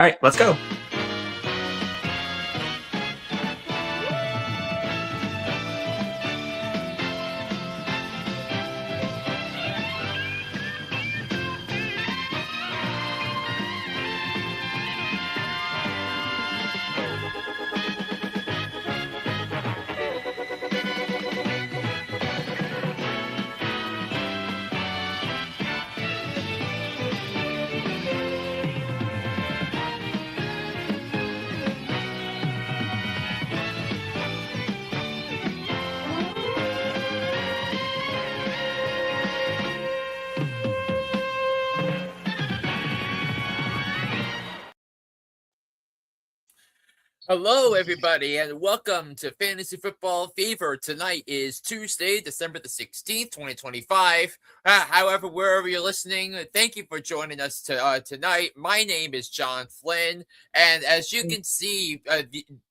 All right, let's go. Hello, everybody, and welcome to Fantasy Football Fever. Tonight is Tuesday, December the 16th, 2025. However, wherever you're listening, thank you for joining us tonight. My name is John Flynn, and as you can see,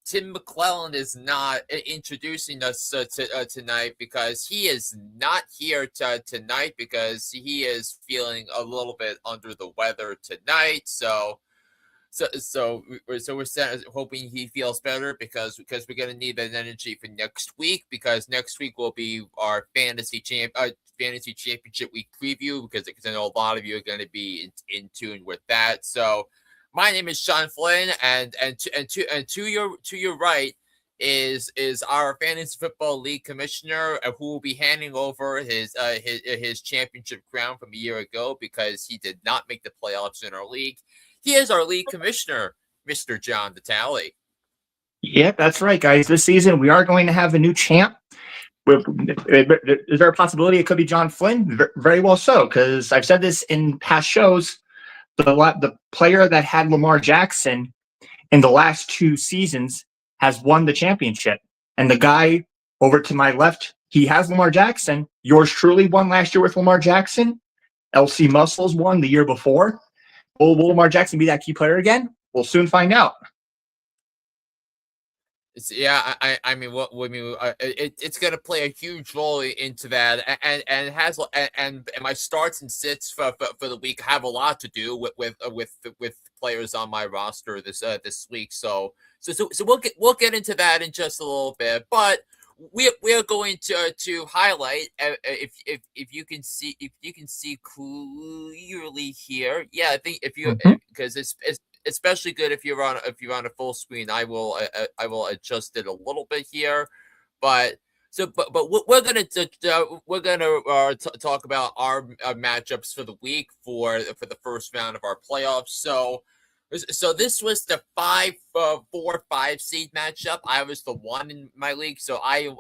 Tim McClellan is not introducing us tonight because he is not here tonight because he is feeling a little bit under the weather tonight, So we're hoping he feels better because we're gonna need that energy for next week because next week will be our fantasy championship week preview because I know a lot of you are going to be in tune with that. So my name is Sean Flynn and to your right is our fantasy football league commissioner who will be handing over his championship crown from a year ago because he did not make the playoffs in our league. He is our league commissioner, Mr. John Natale. Yep, that's right, guys. This season, we are going to have a new champ. Is there a possibility it could be John Flynn? Very well so, because I've said this in past shows. The player that had Lamar Jackson in the last two seasons has won the championship. And the guy over to my left, he has Lamar Jackson. Yours truly won last year with Lamar Jackson. LC Muscles won the year before. Will Lamar Jackson be that key player again? We'll soon find out. Yeah, I mean, it's going to play a huge role into that, and has and my starts and sits for the week have a lot to do with players on my roster this week. So we'll get into that in just a little bit, but we are going to highlight if you can see clearly here. Yeah, I think if you because it's especially good if you're on a full screen. I will adjust it a little bit here, but we're gonna talk about our matchups for the week for the first round of our playoffs. So this was the 4-5 seed matchup. I was the one in my league, so I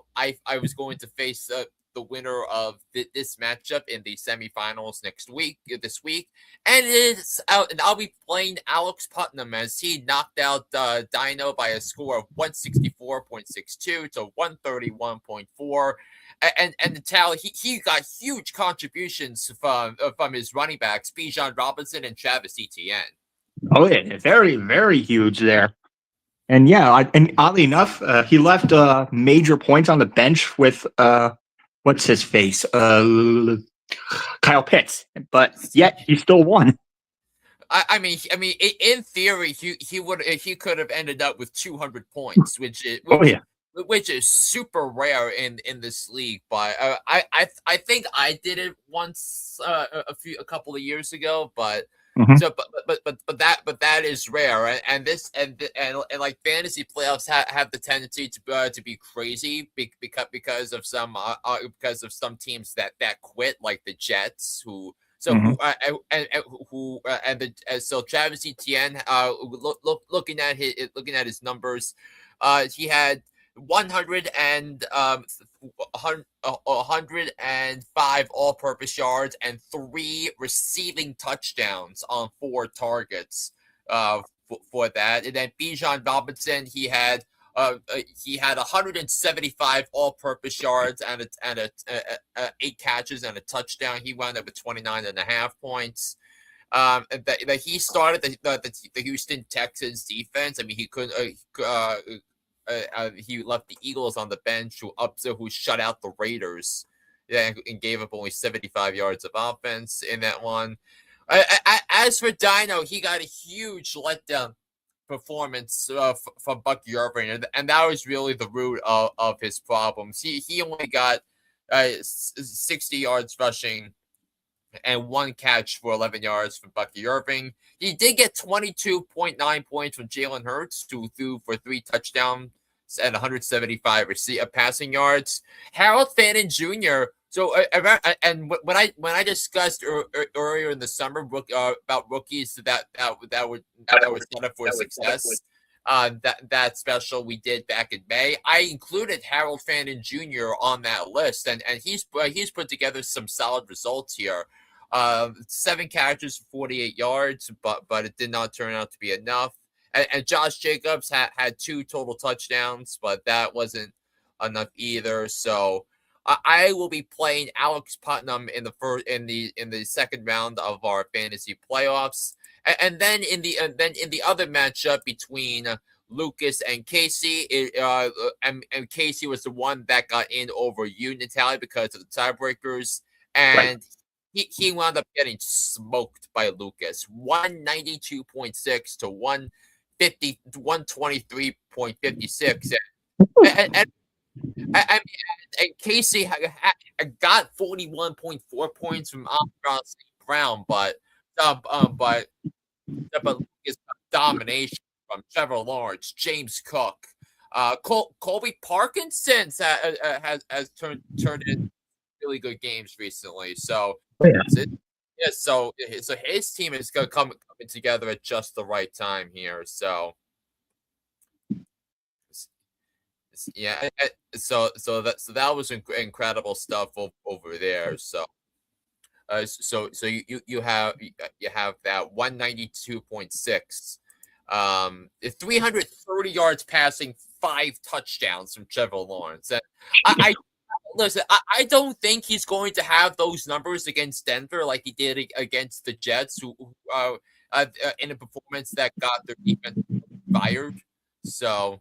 was going to face the winner of this matchup in the semifinals this week, and it is out. And I'll be playing Alex Putnam as he knocked out Dino by a score of 164.62 to 131.4. And Natale, he got huge contributions from his running backs, Bijan Robinson and Travis Etienne. Oh yeah, very, very huge there. And yeah, and oddly enough, he left major points on the bench with what's his face, Kyle Pitts, but yet he still won. I mean, in theory, he could have ended up with 200 points, which is super rare in this league. But I think I did it once a couple of years ago, but. So, but that is rare, and like fantasy playoffs have the tendency to be crazy because of some teams that quit, like the Jets, who. So so Travis Etienne, looking at his numbers, he had 105 all-purpose yards and 3 receiving touchdowns on 4 targets for that. And then Bijan Robinson, he had 175 all-purpose yards and 8 catches and a touchdown. He wound up with 29.5 points. That he started the Houston Texans defense. I mean, he could. He left the Eagles on the bench, who shut out the Raiders, and gave up only 75 yards of offense in that one. As for Dino, he got a huge letdown performance from Bucky Irving, and that was really the root of his problems. He only got 60 yards rushing and one catch for 11 yards from Bucky Irving. He did get 22.9 points from Jalen Hurts, who threw for 3 touchdowns and 175 passing yards. Harold Fannin Jr. So, and when I discussed earlier in the summer about rookies that were set up for success, that special we did back in May, I included Harold Fannin Jr. on that list, and he's put together some solid results here. 7 catches for 48 yards, but it did not turn out to be enough. And Josh Jacobs had 2 total touchdowns, but that wasn't enough either. So I will be playing Alex Putnam in the second round of our fantasy playoffs, and then in the other matchup between Lucas and Casey, and Casey was the one that got in over you, Natale, because of the tiebreakers, and right. He wound up getting smoked by Lucas, 192.6 to 123.56. And Casey got 41.4 points from Amon-Ra St. but Lucas domination from Trevor Lawrence, James Cook, Colby Parkinson has turned in really good games recently. So so his team is coming together at just the right time here. So so that was incredible stuff over there. So you have that 192.6, 330 yards passing, 5 touchdowns from Trevor Lawrence. And I listen, I don't think he's going to have those numbers against Denver like he did against the Jets, who in a performance that got their defense fired. So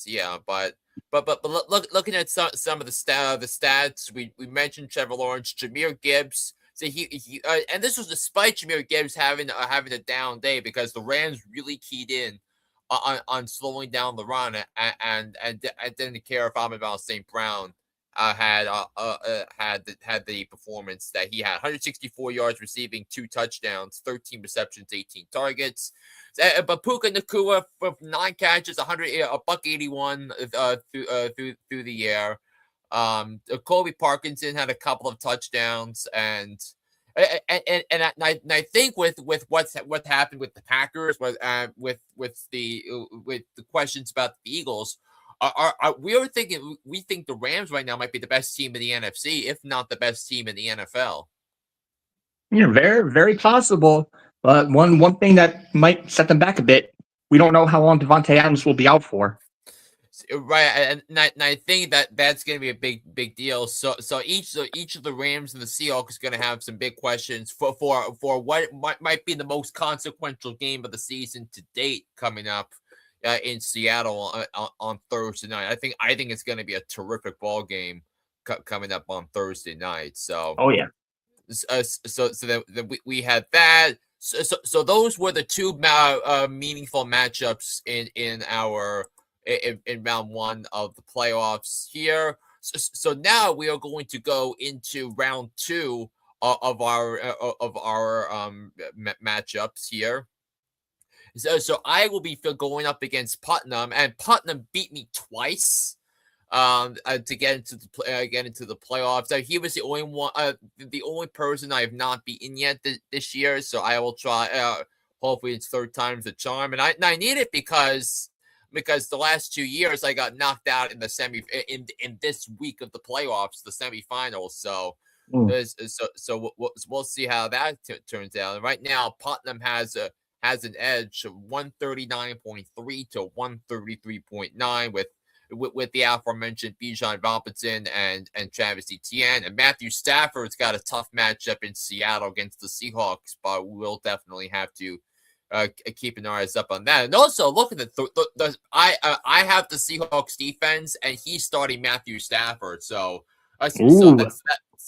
yeah, but looking at some of the stats, we mentioned Trevor Lawrence, Jahmyr Gibbs. So he and this was despite Jahmyr Gibbs having a down day, because the Rams really keyed in on slowing down the run, and didn't care if Amon-Ra St. had the performance that he had. 164 yards receiving, 2 touchdowns, 13 receptions, 18 targets. But Puka Nacua with 9 catches, $181 through the air. Colby Parkinson had a couple of touchdowns, and I think with what happened with the Packers, with the questions about the Eagles, we think the Rams right now might be the best team in the NFC, if not the best team in the NFL. Yeah, very, very possible. But one thing that might set them back a bit, we don't know how long Davante Adams will be out for. Right, and I think that's going to be a big deal. So each of the Rams and the Seahawks is going to have some big questions for what might be the most consequential game of the season to date coming up in Seattle on Thursday night. I think it's going to be a terrific ball game coming up on Thursday night. So yeah. So then we had that. So those were the 2 meaningful matchups in round 1 of the playoffs here. So now we are going to go into round 2 of our matchups here. So I will be going up against Putnam, and Putnam beat me twice to get into the playoffs. He was the only one, the only person I have not beaten yet this year. So I will try. Hopefully, it's 3rd time's the charm, and I need it because the last 2 years I got knocked out in the in this week of the playoffs, the semifinals. So we'll see how that turns out. And right now, Putnam has an edge of 139.3 to 133.9 with the aforementioned Bijan Robinson and Travis Etienne. And Matthew Stafford's got a tough matchup in Seattle against the Seahawks, but we'll definitely have to keep an eyes up on that. And also, look at I have the Seahawks defense, and he's starting Matthew Stafford. So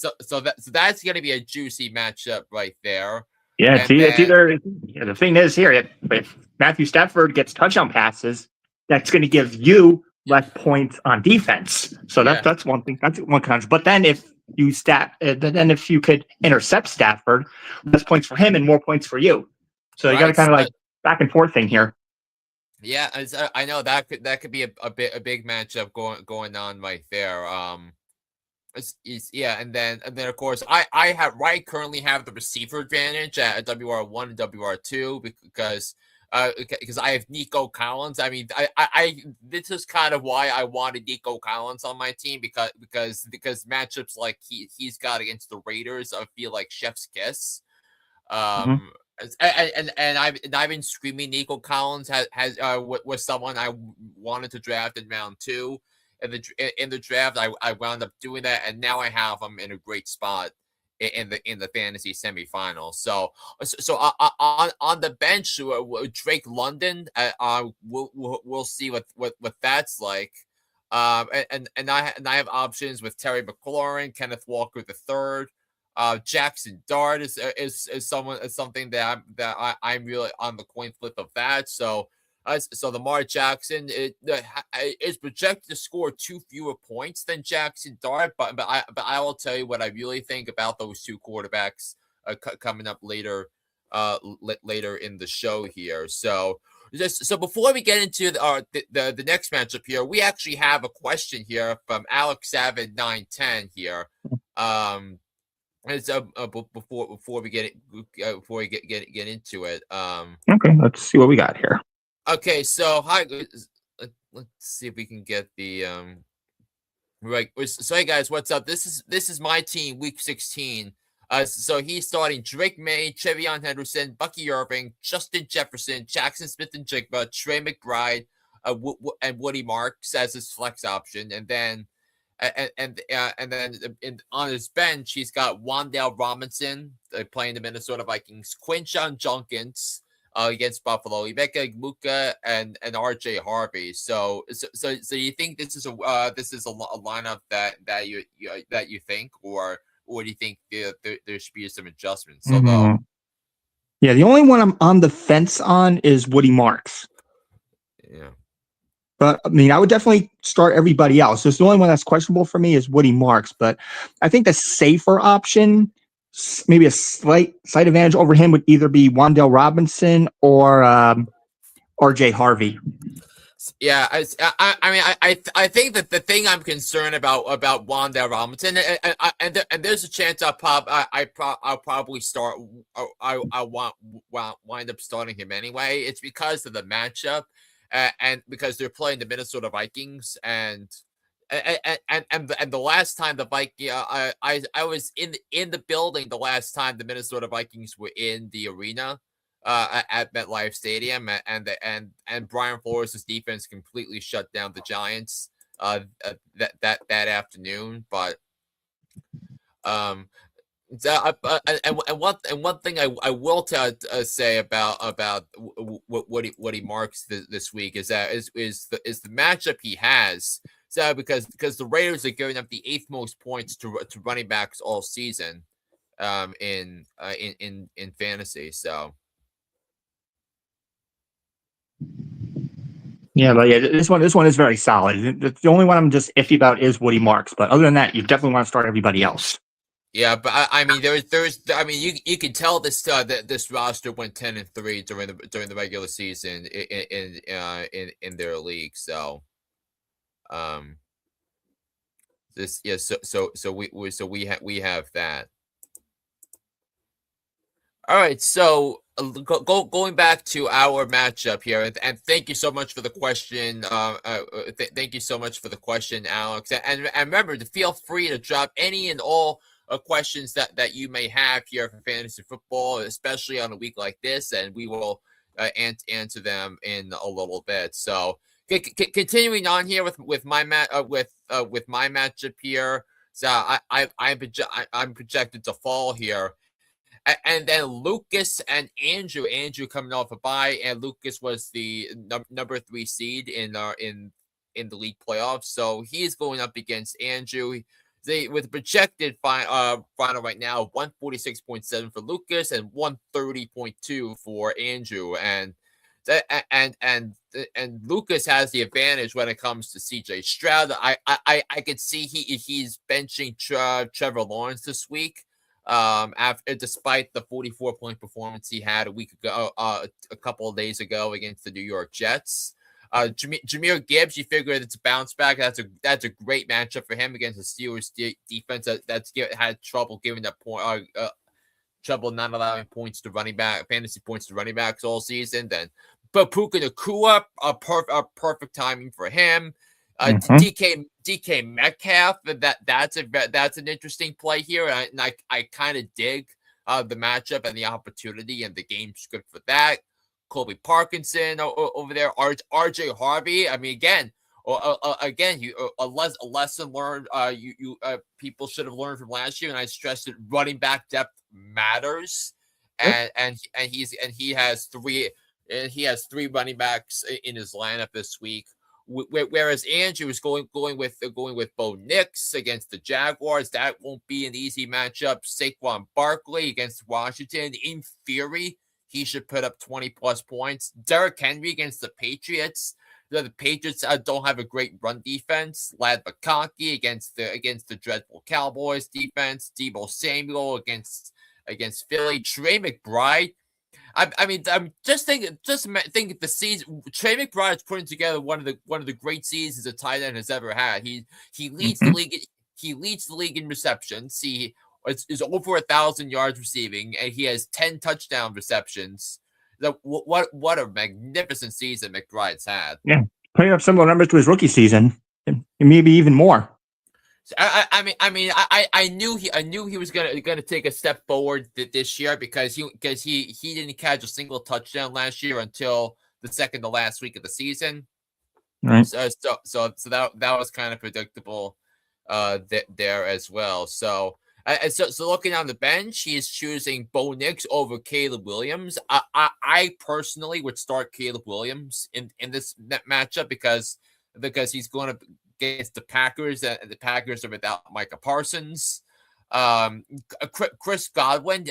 that's going to be a juicy matchup right there. Yeah, And it's then either. Yeah, the thing is here, if Matthew Stafford gets touchdown passes, that's going to give you less points on defense. So yeah, that's one thing. That's one conundrum. But then then if you could intercept Stafford, less points for him and more points for you. So you got to right. kind of like back and forth thing here. Yeah, I know that could be a big matchup going on right there. Yeah, and then of course currently have the receiver advantage at WR1 and WR2 because I have Nico Collins. I mean, I this is kind of why I wanted Nico Collins on my team because matchups like he's got against the Raiders, I feel like chef's kiss. Mhm. I've been screaming Nico Collins was someone I wanted to draft in round 2 in the draft. I wound up doing that, and now I have him in a great spot in the fantasy semifinal. So on the bench, Drake London. We'll see what that's like. And I have options with Terry McLaurin, Kenneth Walker III. Jackson Dart is something that I'm really on the coin flip of that. So Lamar Jackson is projected to score 2 fewer points than Jackson Dart, but I will tell you what I really think about those 2 quarterbacks coming up later later in the show here. So before we get into the next matchup here, we actually have a question here from Alex Savage 910 here. It's before we get into it. Okay, let's see what we got here. Okay, so hi. Let's see if we can get the right. So hey guys, what's up? This is my team, week 16. So he's starting Drake May, Trevion Henderson, Bucky Irving, Justin Jefferson, Jackson Smith-Njigba, Trey McBride, and Woody Marks as his flex option, and then. And then on his bench, he's got Wan'Dale Robinson playing the Minnesota Vikings, Quinshon Judkins against Buffalo, Emeka Egbuka, and RJ Harvey. So you think this is a lineup that you think, or do you think there should be some adjustments? Mm-hmm. Yeah, the only one I'm on the fence on is Woody Marks. Yeah. But I mean, I would definitely start everybody else. Just the only one that's questionable for me is Woody Marks. But I think the safer option, maybe a slight advantage over him, would either be Wan'Dale Robinson or RJ Harvey. Yeah, I think that the thing I'm concerned about Wan'Dale Robinson, and there's a chance I'll probably start. I wind up starting him anyway. It's because of the matchup, and because they're playing the Minnesota Vikings, and the last time the Viking, I was in the building the last time the Minnesota Vikings were in the arena. At MetLife Stadium, and Brian Flores' defense completely shut down the Giants that afternoon. But and one thing I will say about what he marks this week is the matchup he has. So because the Raiders are giving up the 8th most points to running backs all season, in fantasy. So. Yeah, but yeah, this one is very solid. The only one I'm just iffy about is Woody Marks, but other than that, you definitely want to start everybody else. Yeah, but I mean, I mean, you can tell this roster went 10-3 during the regular season in their league. So, we have that. All right, so going back to our matchup here, and thank you so much for the question. Thank you so much for the question, Alex. And remember to feel free to drop any and all questions that you may have here for fantasy football, especially on a week like this, and we will answer them in a little bit. So continuing on here with my matchup here. So I'm projected to fall here. And then Lucas and Andrew coming off a bye, and Lucas was the number 3 seed in the league playoffs. So he is going up against Andrew. with projected final right now 146.7 for Lucas and 130.2 for Andrew, and Lucas has the advantage when it comes to CJ Stroud. I could see he's benching Trevor Lawrence this week. Despite the 44-point performance he had a week ago, a couple of days ago against the New York Jets. Jahmyr Gibbs, you figure it's a bounce back. That's a great matchup for him against the Steelers defense that's had trouble giving up trouble not allowing fantasy points to running backs all season. But Puka Nacua, a perfect timing for him. DK Metcalf, that's an interesting play here, and I kind of dig the matchup and the opportunity and the game script for that. Colby Parkinson over there, RJ Harvey. I mean, again, a lesson learned. People should have learned from last year, and I stressed that running back depth matters, and he has three running backs in his lineup this week. Whereas Andrew is going with Bo Nix against the Jaguars. That won't be an easy matchup. Saquon Barkley against Washington. In theory, he should put up 20+ points. Derrick Henry against the Patriots. The Patriots don't have a great run defense. Lad McConkey against the dreadful Cowboys defense. Deebo Samuel against Philly. Trey McBride. I mean, I'm just thinking the season. Trey McBride is putting together one of the great seasons a tight end has ever had. He leads the league. He leads the league in receptions. He is over 1,000 yards receiving, and he has 10 touchdown receptions. What a magnificent season McBride's had. Yeah, putting up similar numbers to his rookie season, and maybe even more. I knew he was gonna take a step forward this year because he didn't catch a single touchdown last year until the second to last week of the season. Right. So that was kind of predictable there as well. So looking on the bench, he is choosing Bo Nix over Caleb Williams. I personally would start Caleb Williams in this matchup because he's going to against the Packers, and the Packers are without Micah Parsons. Chris Godwin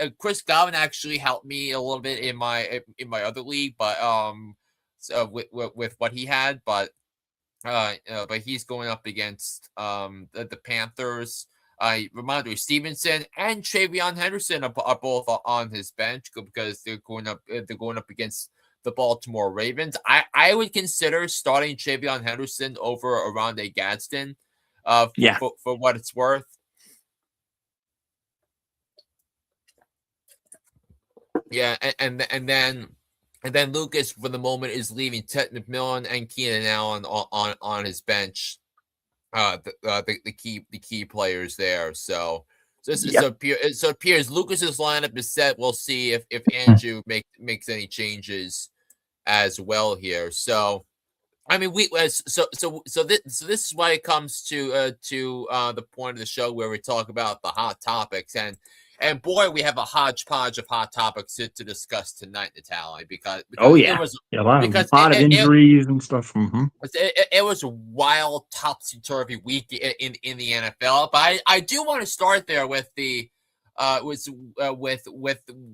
actually helped me a little bit in my other league, but so with what he had, but he's going up against the Panthers. Ramondre Stevenson and Travion Henderson are both on his bench because they're going up against the Baltimore Ravens. I would consider starting Travion Henderson over Oronde Gadsden for what it's worth. Yeah, and then Lucas for the moment is leaving Ted McMillan and Keenan Allen on his bench. The key players there. So it appears Lucas's lineup is set. We'll see if Andrew makes any changes as well here. So I mean, this is why it comes to the point of the show where we talk about the hot topics, and boy, we have a hodgepodge of hot topics to discuss tonight, Natale, because it was a lot of injuries and stuff. Mm-hmm. It was a wild topsy-turvy week in the NFL, but I do want to start there with the with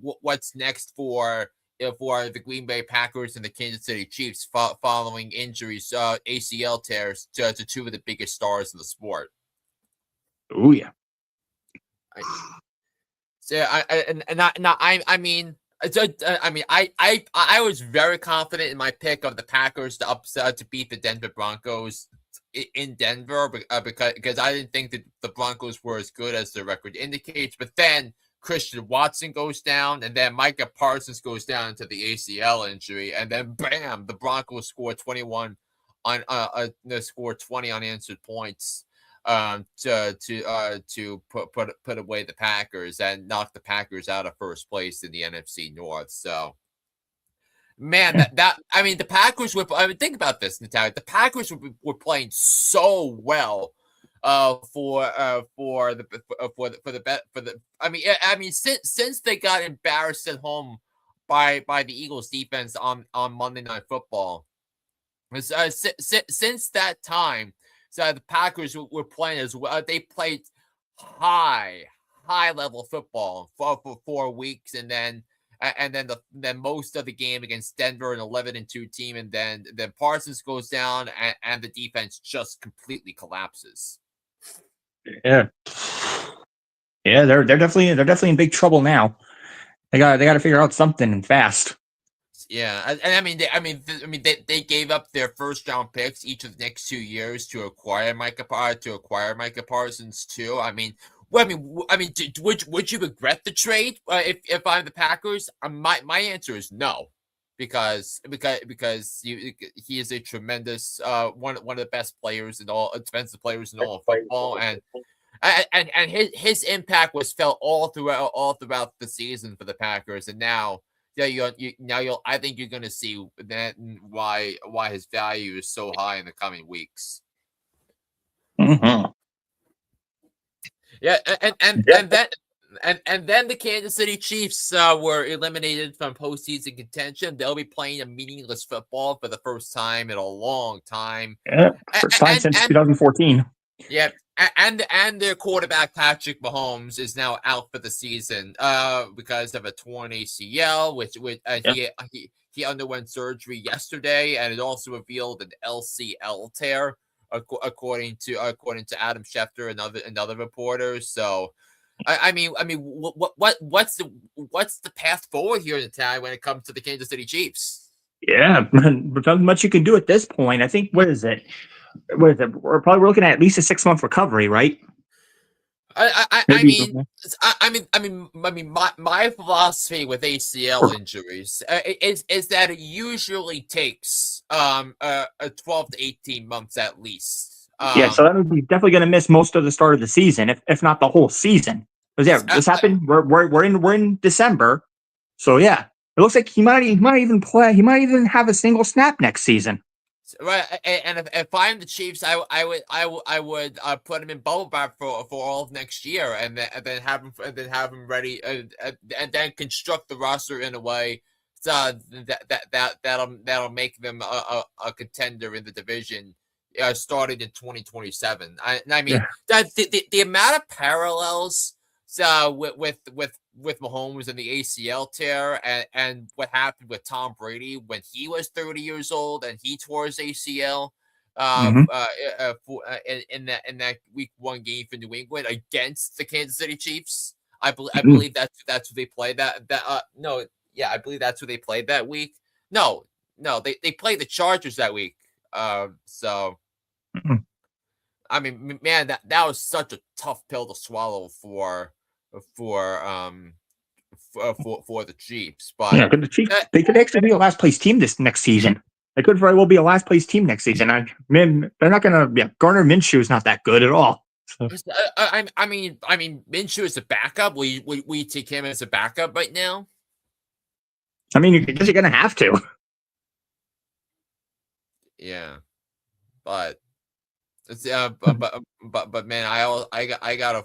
what's next for the Green Bay Packers and the Kansas City Chiefs following injuries, ACL tears to two of the biggest stars in the sport. Oh yeah. I was very confident in my pick of the Packers to beat the Denver Broncos in Denver because I didn't think that the Broncos were as good as their record indicates. But then Christian Watson goes down, and then Micah Parsons goes down into the ACL injury, and then bam, the Broncos score 21 score 20 unanswered points to put away the Packers and knock the Packers out of first place in the NFC North. So, man, the Packers were. I mean, think about this, Natale. The Packers were playing so well. Since they got embarrassed at home by the Eagles defense on Monday Night Football, since that time, so the Packers were playing as well. They played high level football for 4 weeks, and then most of the game against Denver, an 11-2 team, and then Parsons goes down, and the defense just completely collapses. Yeah, they're definitely in big trouble now. They got to figure out something fast. Yeah, and they gave up their first round picks each of the next 2 years to acquire Micah Parsons too. Would you regret the trade if I'm the Packers? My answer is no, because he is a tremendous one of the best players in all defensive players in all of football, and his impact was felt all throughout the season for the Packers, and now. Yeah, I think you're going to see that why his value is so high in the coming weeks. Mm-hmm. Yeah, and then the Kansas City Chiefs were eliminated from postseason contention. They'll be playing a meaningless football for the first time in a long time. Yeah, first time since 2014. Yeah, and their quarterback Patrick Mahomes is now out for the season because of a torn ACL, which he underwent surgery yesterday, and it also revealed an LCL tear, according to Adam Schefter and other reporters. So, what's the path forward here in Natale when it comes to the Kansas City Chiefs? Yeah, but not much you can do at this point. I think what is it? We're probably looking at least a 6-month recovery, right? My philosophy with ACL injuries is that it usually takes 12 to 18 months at least. So that would be definitely going to miss most of the start of the season, if not the whole season. Because this happened. We're in December, so yeah, it looks like he might even play. He might even have a single snap next season. Right, and if I'm the Chiefs, I would put him in bubble wrap for all of next year, and then have him ready, and then construct the roster in a way so that'll make them a contender in the division, starting in 2027. The amount of parallels with Mahomes and the ACL tear, and what happened with Tom Brady when he was 30 years old and he tore his ACL in that week 1 game for New England against the Kansas City Chiefs. I believe that's who they played I believe that's who they played that week. No, they played the Chargers that week. I mean, man, that was such a tough pill to swallow for the Chiefs. But yeah, the Chiefs, they could actually be a last place team this next season. They could very well be a last place team next season. They're not going to. Yeah, Gardner Minshew is not that good at all. So. I mean, Minshew is a backup. Will you take him as a backup right now? I mean, I guess you're going to have to. Yeah, but man, I gotta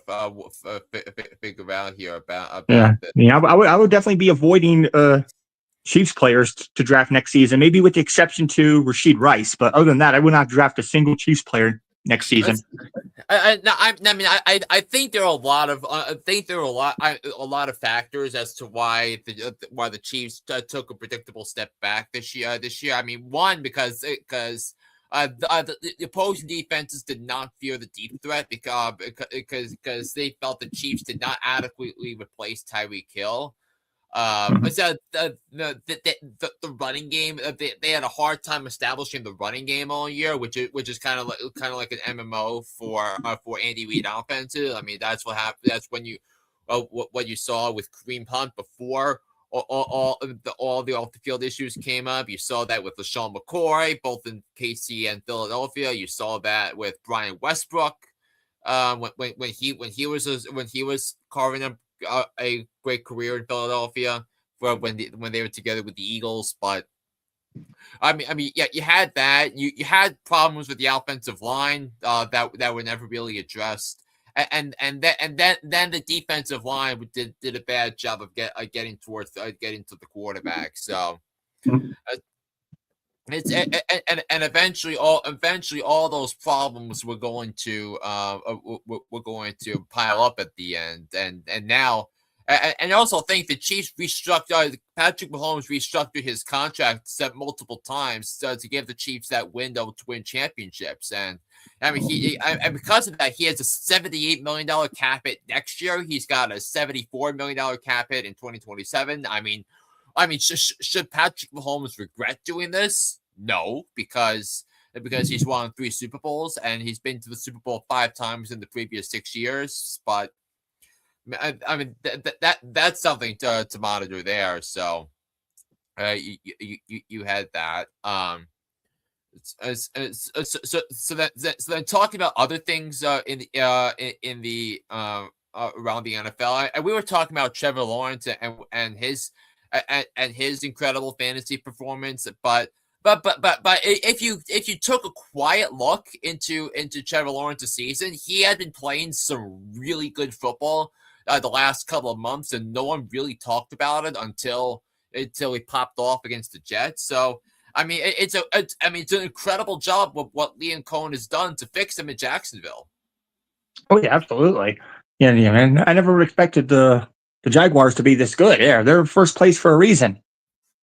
figure out here about this. Yeah, I would definitely be avoiding Chiefs players to draft next season, maybe with the exception to Rashid Rice. But other than that, I would not draft a single Chiefs player next season. I think there are a lot of factors as to why the Chiefs took a predictable step back this year. I mean, one, because the opposing defenses did not fear the deep threat because they felt the Chiefs did not adequately replace Tyreek Hill. So the running game, they had a hard time establishing the running game all year, which is kind of like an MMO for Andy Reid offenses. I mean, that's what happened. That's when you what you saw with Kareem Hunt before all the off the field issues came up. You saw that with LaShawn McCoy, both in KC and Philadelphia. You saw that with Brian Westbrook, when he was carving up a great career in Philadelphia when they were together with the Eagles. But I mean, yeah, you had that. You had problems with the offensive line that were never really addressed, and then the defensive line did a bad job of getting to the quarterback. So. It's and eventually all those problems were going to pile up at the end, and now. And I also think the Chiefs restructured Patrick Mahomes restructured his contract multiple times to give the Chiefs that window to win championships. And I mean, and because of that, he has a $78 million cap hit next year. He's got a $74 million cap hit in 2027. I mean, should Patrick Mahomes regret doing this? No, because he's won 3 Super Bowls and he's been to the Super Bowl 5 times in the previous 6 years. But I mean that's something to monitor there. So you had that. So then talking about other things in the around the NFL, and we were talking about Trevor Lawrence and his incredible fantasy performance, but if you took a quiet look into Trevor Lawrence's season, he had been playing some really good football the last couple of months, and no one really talked about it until he popped off against the Jets. So I mean, it's an incredible job with what Liam Cohen has done to fix him in Jacksonville. Oh yeah, absolutely. Yeah, man. I never expected the Jaguars to be this good. Yeah, they're first place for a reason.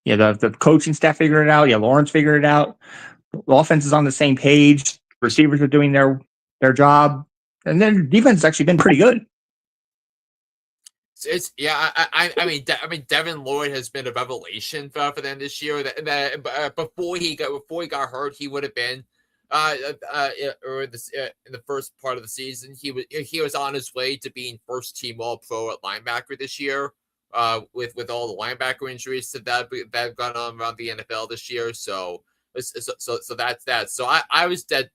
Yeah, the coaching staff figured it out. Yeah, Lawrence figured it out. The offense is on the same page. Receivers are doing their job, and then defense has actually been pretty good. I mean, Devin Lloyd has been a revelation for them this year. Before he got hurt, he would have been in the first part of the season. He was on his way to being first team All Pro at linebacker this year. With all the linebacker injuries that have gone on around the NFL this year, so that's that. So I was dead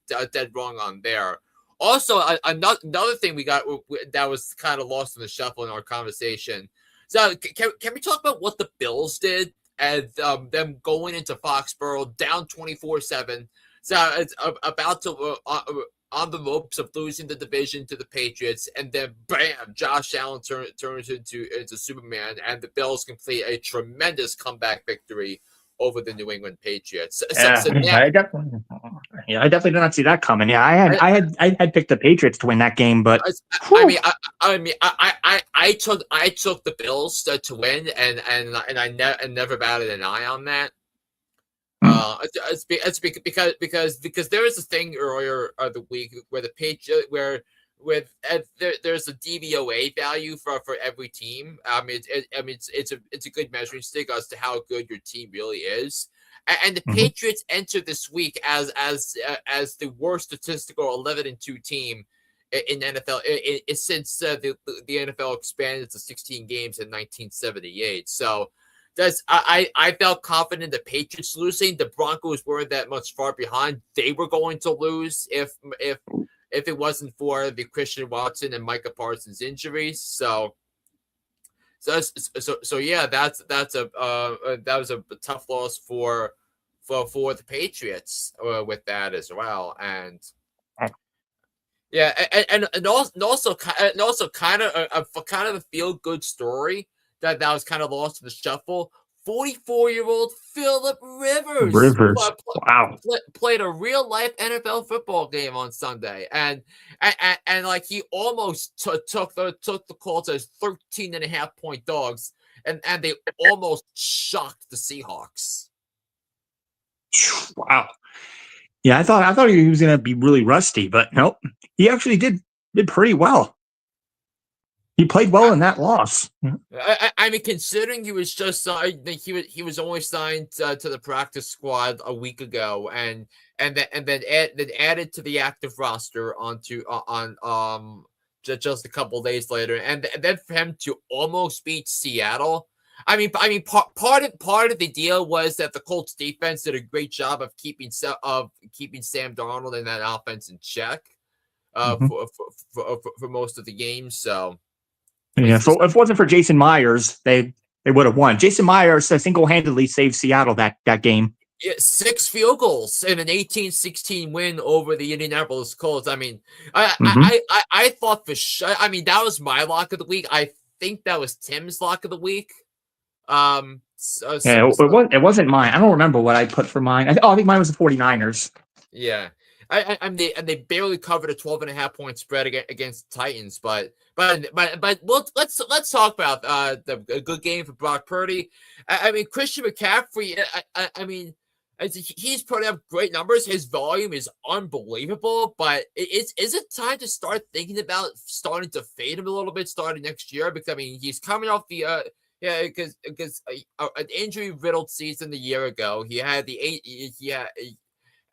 wrong on there. Also, another thing we got that was kind of lost in the shuffle in our conversation. So can we talk about what the Bills did and them going into Foxborough down 24-7? So it's about to on the ropes of losing the division to the Patriots, and then bam, Josh Allen turns into Superman, and the Bills complete a tremendous comeback victory over the New England Patriots. I definitely did not see that coming. Yeah, I had picked the Patriots to win that game, but I took the Bills to win, and I never batted an eye on that. It's because there was a thing earlier of the week where the Patriot there's a DVOA value for every team. It's a good measuring stick as to how good your team really is. And the Patriots entered this week as the worst statistical 11-2 team in NFL since the NFL expanded to 16 games in 1978. So. I felt confident the Patriots losing. The Broncos weren't that much far behind. They were going to lose if it wasn't for the Christian Watson and Micah Parsons injuries. So yeah, that was a tough loss for the Patriots with that as well. And yeah, and also kind of a feel good story. That was kind of lost in the shuffle. 44-year-old Phillip Rivers. Wow. Played a real life NFL football game on Sunday, and like he almost took the Colts as 13.5-point dogs, and they almost shocked the Seahawks. Wow. Yeah, I thought he was going to be really rusty, but nope. He actually did pretty well. He played well in that loss. I mean, considering he was just he was only signed to the practice squad a week ago, and then added to the active roster just a couple days later, and then for him to almost beat Seattle. I mean, part of the deal was that the Colts defense did a great job of keeping Sam Darnold in that offense in check for most of the game. So. Yeah, so if it wasn't for Jason Myers, they would have won. Jason Myers single-handedly saved Seattle that game. Yeah, 6 field goals in an 18-16 win over the Indianapolis Colts. I mean, I thought for sure. I mean, that was my lock of the week. I think that was Tim's lock of the week. It wasn't mine. I don't remember what I put for mine. I think mine was the 49ers. Yeah. They barely covered a 12.5-point spread against the Titans, but let's talk about a good game for Brock Purdy. I mean, Christian McCaffrey. I mean, he's putting up great numbers. His volume is unbelievable, but is it time to start thinking about starting to fade him a little bit starting next year? Because I mean, he's coming off the because an injury riddled season a year ago. He had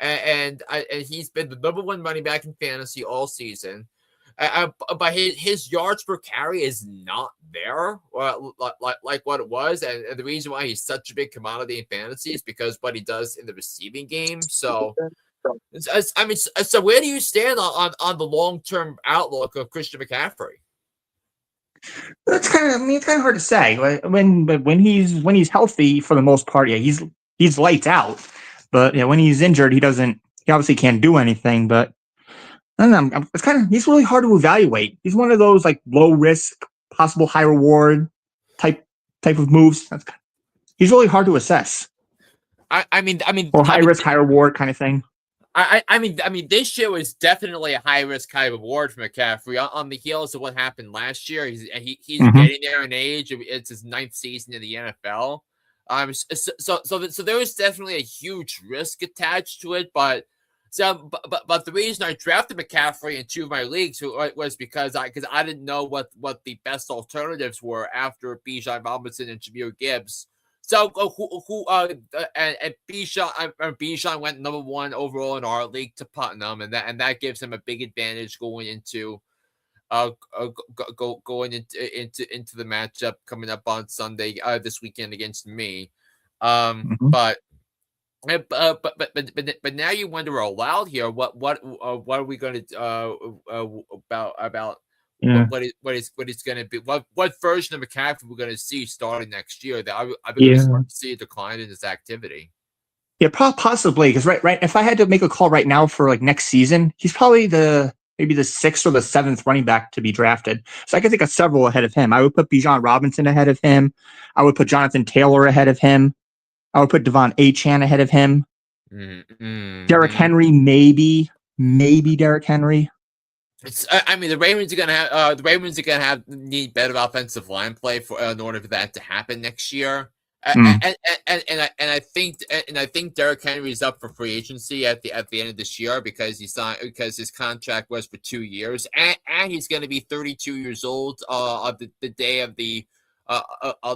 and he's been the number one running back in fantasy all season. But his yards per carry is not there, like what it was, and the reason why he's such a big commodity in fantasy is because what he does in the receiving game. So, I mean, so where do you stand on the long term outlook of Christian McCaffrey? It's kind of hard to say. When he's healthy, for the most part, yeah, he's lights out. But when he's injured, he obviously can't do anything. But I don't know. He's really hard to evaluate. He's one of those like low risk, possible high reward type of moves. He's really hard to assess. I mean, or high risk, high reward kind of thing. I mean, this year was definitely a high risk, high reward for McCaffrey on the heels of what happened last year. He's getting there in age. It's his 9th season in the NFL. So there was definitely a huge risk attached to it, but the reason I drafted McCaffrey in 2 of my leagues was because I didn't know what the best alternatives were after Bijan Robinson and Jahmyr Gibbs. So and Bijan went number 1 overall in our league to Putnam, and that gives him a big advantage going into going into the matchup coming up on Sunday this weekend against me. But now you wonder aloud here what are we going to about what is going to be what version of McCaffrey we're going to see starting next year that I've been starting to see a decline in his activity. Yeah, possibly, because right. If I had to make a call right now for like next season, he's probably maybe the 6th or the 7th running back to be drafted. So I could think of several ahead of him. I would put Bijan Robinson ahead of him. I would put Jonathan Taylor ahead of him. I would put Davante Adams ahead of him. Derrick Henry, maybe Derrick Henry. I mean, the Ravens are gonna have need better offensive line play in order for that to happen next year. And I think Derrick Henry is up for free agency at the end of this year because his contract was for 2 years, and he's going to be 32 years old on the day of the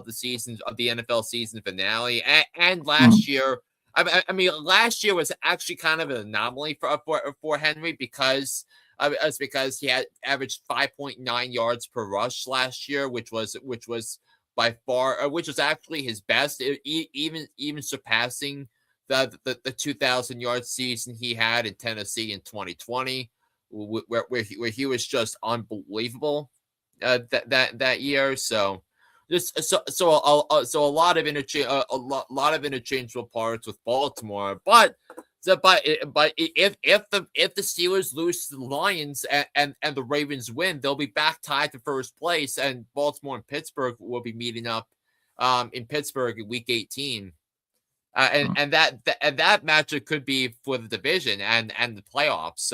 season of the NFL season finale. And last year, I mean, last year was actually kind of an anomaly for Henry because he had averaged 5.9 yards per rush last year, which was by far, which was actually his best, even surpassing the 2,000 yard season he had in Tennessee in 2020, where he was just unbelievable that year. So a lot of interchangeable parts with Baltimore, but if the Steelers lose to the Lions and the Ravens win, they'll be back tied to first place, and Baltimore and Pittsburgh will be meeting up in Pittsburgh in Week 18, and that matchup could be for the division and the playoffs.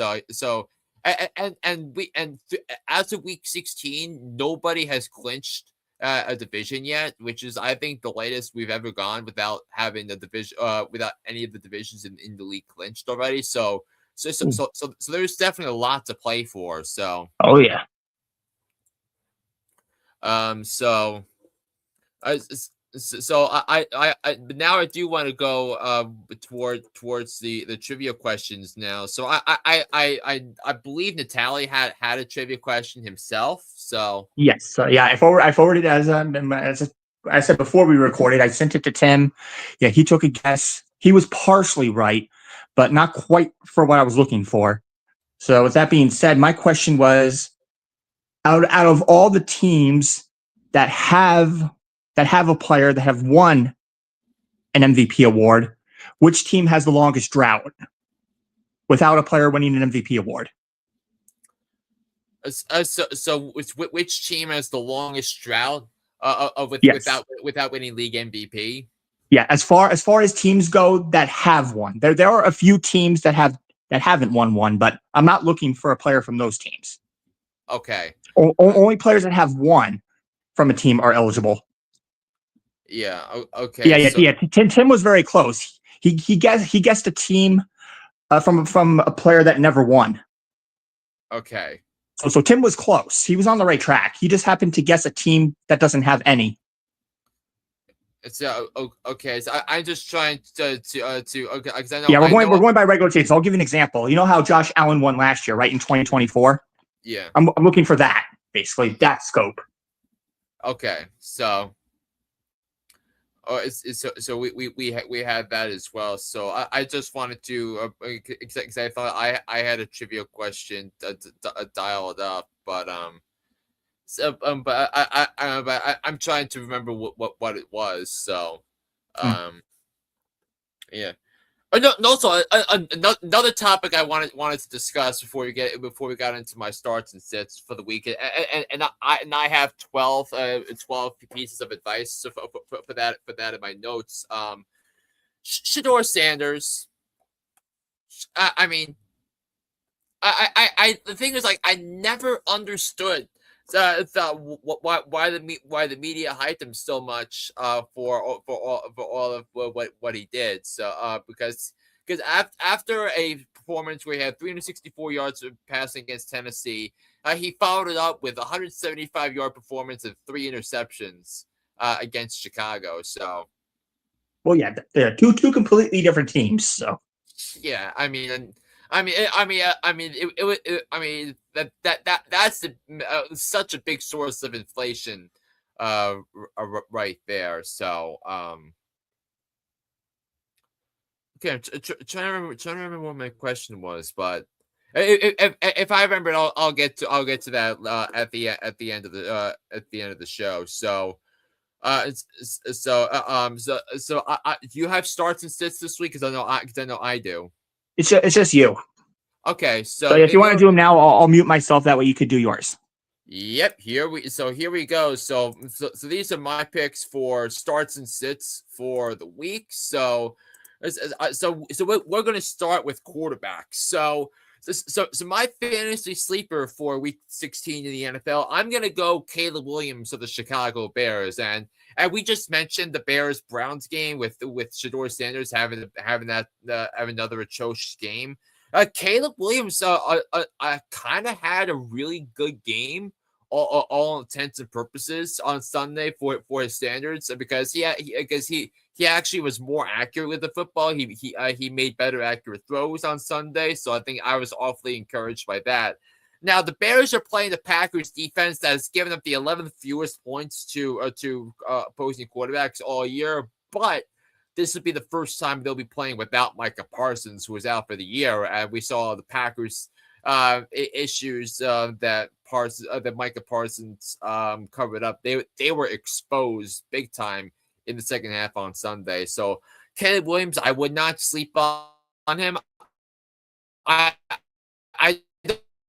As of Week 16, nobody has clinched a division yet, which is I think the latest we've ever gone without having the division without any of the divisions in the league clinched already. So there's definitely a lot to play for. So yeah. But now I do want to go towards the trivia questions now. So I believe Natale had a trivia question himself. So yes, I forwarded as I said before we recorded. I sent it to Tim. Yeah, he took a guess. He was partially right, but not quite for what I was looking for. So with that being said, my question was: out of all the teams that have a player that have won an MVP award, which team has the longest drought without a player winning an MVP award? So which team has the longest drought? Yes. without winning league MVP. Yeah, as far as teams go that have won, there are a few teams that haven't won one, but I'm not looking for a player from those teams. Okay. Only players that have won from a team are eligible. Yeah. Okay. Yeah. Tim was very close. He guessed a team from a player that never won. Okay. So Tim was close. He was on the right track. He just happened to guess a team that doesn't have any. It's okay. So I'm just trying to okay, because I know. Yeah, we're going by regular season. So I'll give you an example. You know how Josh Allen won last year, right, in 2024? Yeah. I'm looking for that, basically, that scope. Okay. So. Oh, so we had that as well. So I just wanted to because I thought I had a trivia question dialed up, but I'm trying to remember what it was. So yeah. No. So another topic I wanted to discuss before we got into my starts and sits for the week, and I have 12 pieces of advice for that in my notes. Shador Sanders. I mean, I the thing is, like, I never understood why the media hyped him so much for all of what he did. So because after a performance where he had 364 yards of passing against Tennessee, he followed it up with a 175-yard performance and 3 interceptions against Chicago. So well, yeah, they're two completely different teams. So yeah, I mean, that's such a big source of inflation, right there. So, okay, I'm trying to remember what my question was, but if I remember it, I'll get to that at the end of the show. So. Do you have starts and sits this week? Because I know I do. it's just you. Okay, So if you want to do them now, I'll mute myself. That way you could do yours. Yep, here we go. So these are my picks for starts and sits for the week. So we're going to start with quarterbacks. So my fantasy sleeper for week 16 in the NFL, I'm going to go Caleb Williams of the Chicago Bears, and we just mentioned the Bears Browns game with Shador Sanders having that have another atrocious game. Caleb Williams kind of had a really good game, all intents and purposes, on Sunday for his standards, because he actually was more accurate with the football. He made better accurate throws on Sunday, so I think I was awfully encouraged by that. Now the Bears are playing the Packers defense that has given up the 11th fewest points to opposing quarterbacks all year, but this would be the first time they'll be playing without Micah Parsons, who was out for the year. And we saw the Packers issues that Micah Parsons covered up. They were exposed big time in the second half on Sunday. So Caleb Williams, I would not sleep on him. I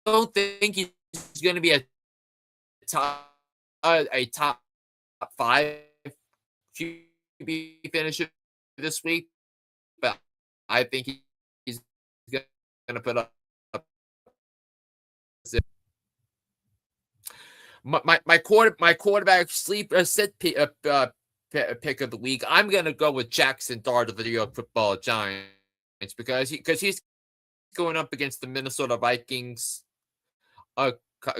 don't think he's going to be a top 5 QB finisher this week, but I think he's going to put up my quarterback sit pick of the week. I'm going to go with Jackson Dart of the New York Football Giants because he's going up against the Minnesota Vikings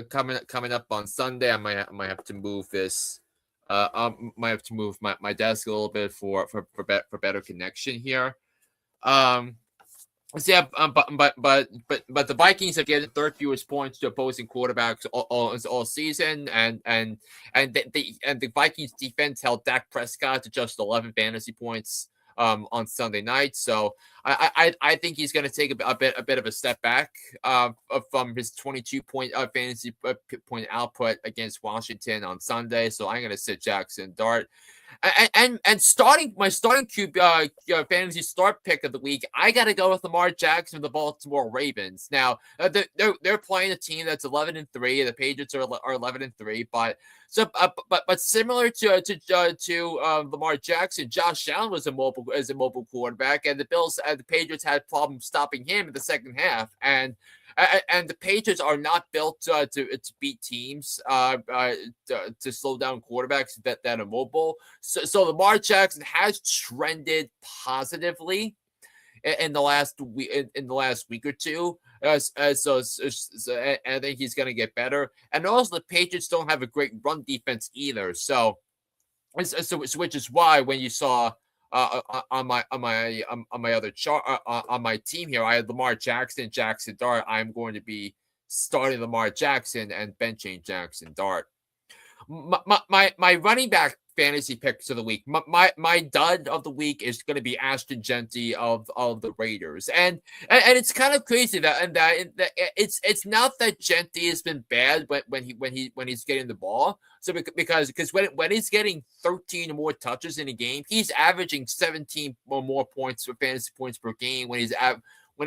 coming up on Sunday. I might have to move this. Might have to move my desk a little bit for better connection here. So yeah, but the Vikings have given third fewest points to opposing quarterbacks all season, and the Vikings defense held Dak Prescott to just 11 fantasy points on Sunday night. So I think he's going to take a bit of a step back from his 22 point fantasy point output against Washington on Sunday. So I'm going to sit Jackson Dart. And starting my QB fantasy start pick of the week, I got to go with Lamar Jackson of the Baltimore Ravens. Now they're playing a team that's 11-3. The Patriots are 11-3, but So, but similar to Lamar Jackson, Josh Allen was a mobile quarterback, and the Patriots had problems stopping him in the second half, and the Patriots are not built to beat teams to slow down quarterbacks that are mobile. So Lamar Jackson has trended positively in the last week or two. So I think he's going to get better. And also, the Patriots don't have a great run defense either. So which is why when you saw on my other chart on my team here, I had Lamar Jackson, Jackson Dart. I'm going to be starting Lamar Jackson and benching Jackson Dart. My running back fantasy picks of the week. My dud of the week is going to be Ashton Jeanty of the Raiders, and it's kind of crazy that it's not that Jeanty has been bad when he's getting the ball. So because when he's getting 13 or more touches in a game, he's averaging 17 or more points for fantasy points per game. When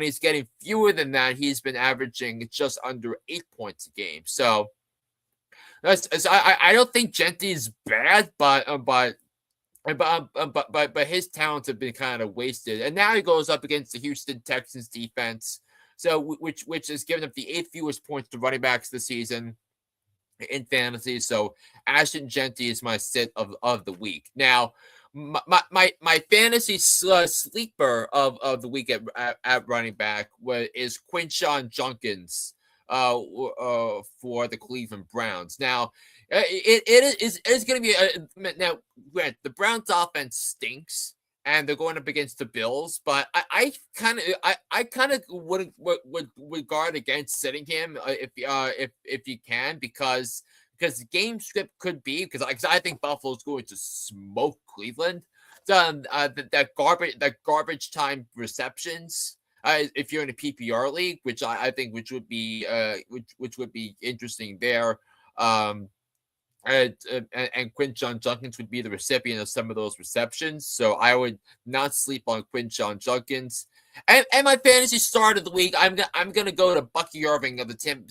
he's getting fewer than that, he's been averaging just under 8 points a game. So. I don't think Jeanty is bad, but his talents have been kind of wasted, and now he goes up against the Houston Texans defense, so which has given up the 8th fewest points to running backs this season in fantasy. So Ashton Jeanty is my sit of the week. Now, my fantasy sleeper of the week at running back is Quinshon Judkins. For the Cleveland Browns. Now, it's going to be now. Grant, the Browns' offense stinks, and they're going up against the Bills. But I kind of would guard against sitting him if you can, because the game script could be because I think Buffalo's going to smoke Cleveland. That garbage time receptions. If you're in a PPR league, which I think which would be interesting there, and Quinshon Judkins would be the recipient of some of those receptions. So I would not sleep on Quinshon Judkins. And my fantasy start of the week, I'm gonna go to Bucky Irving of the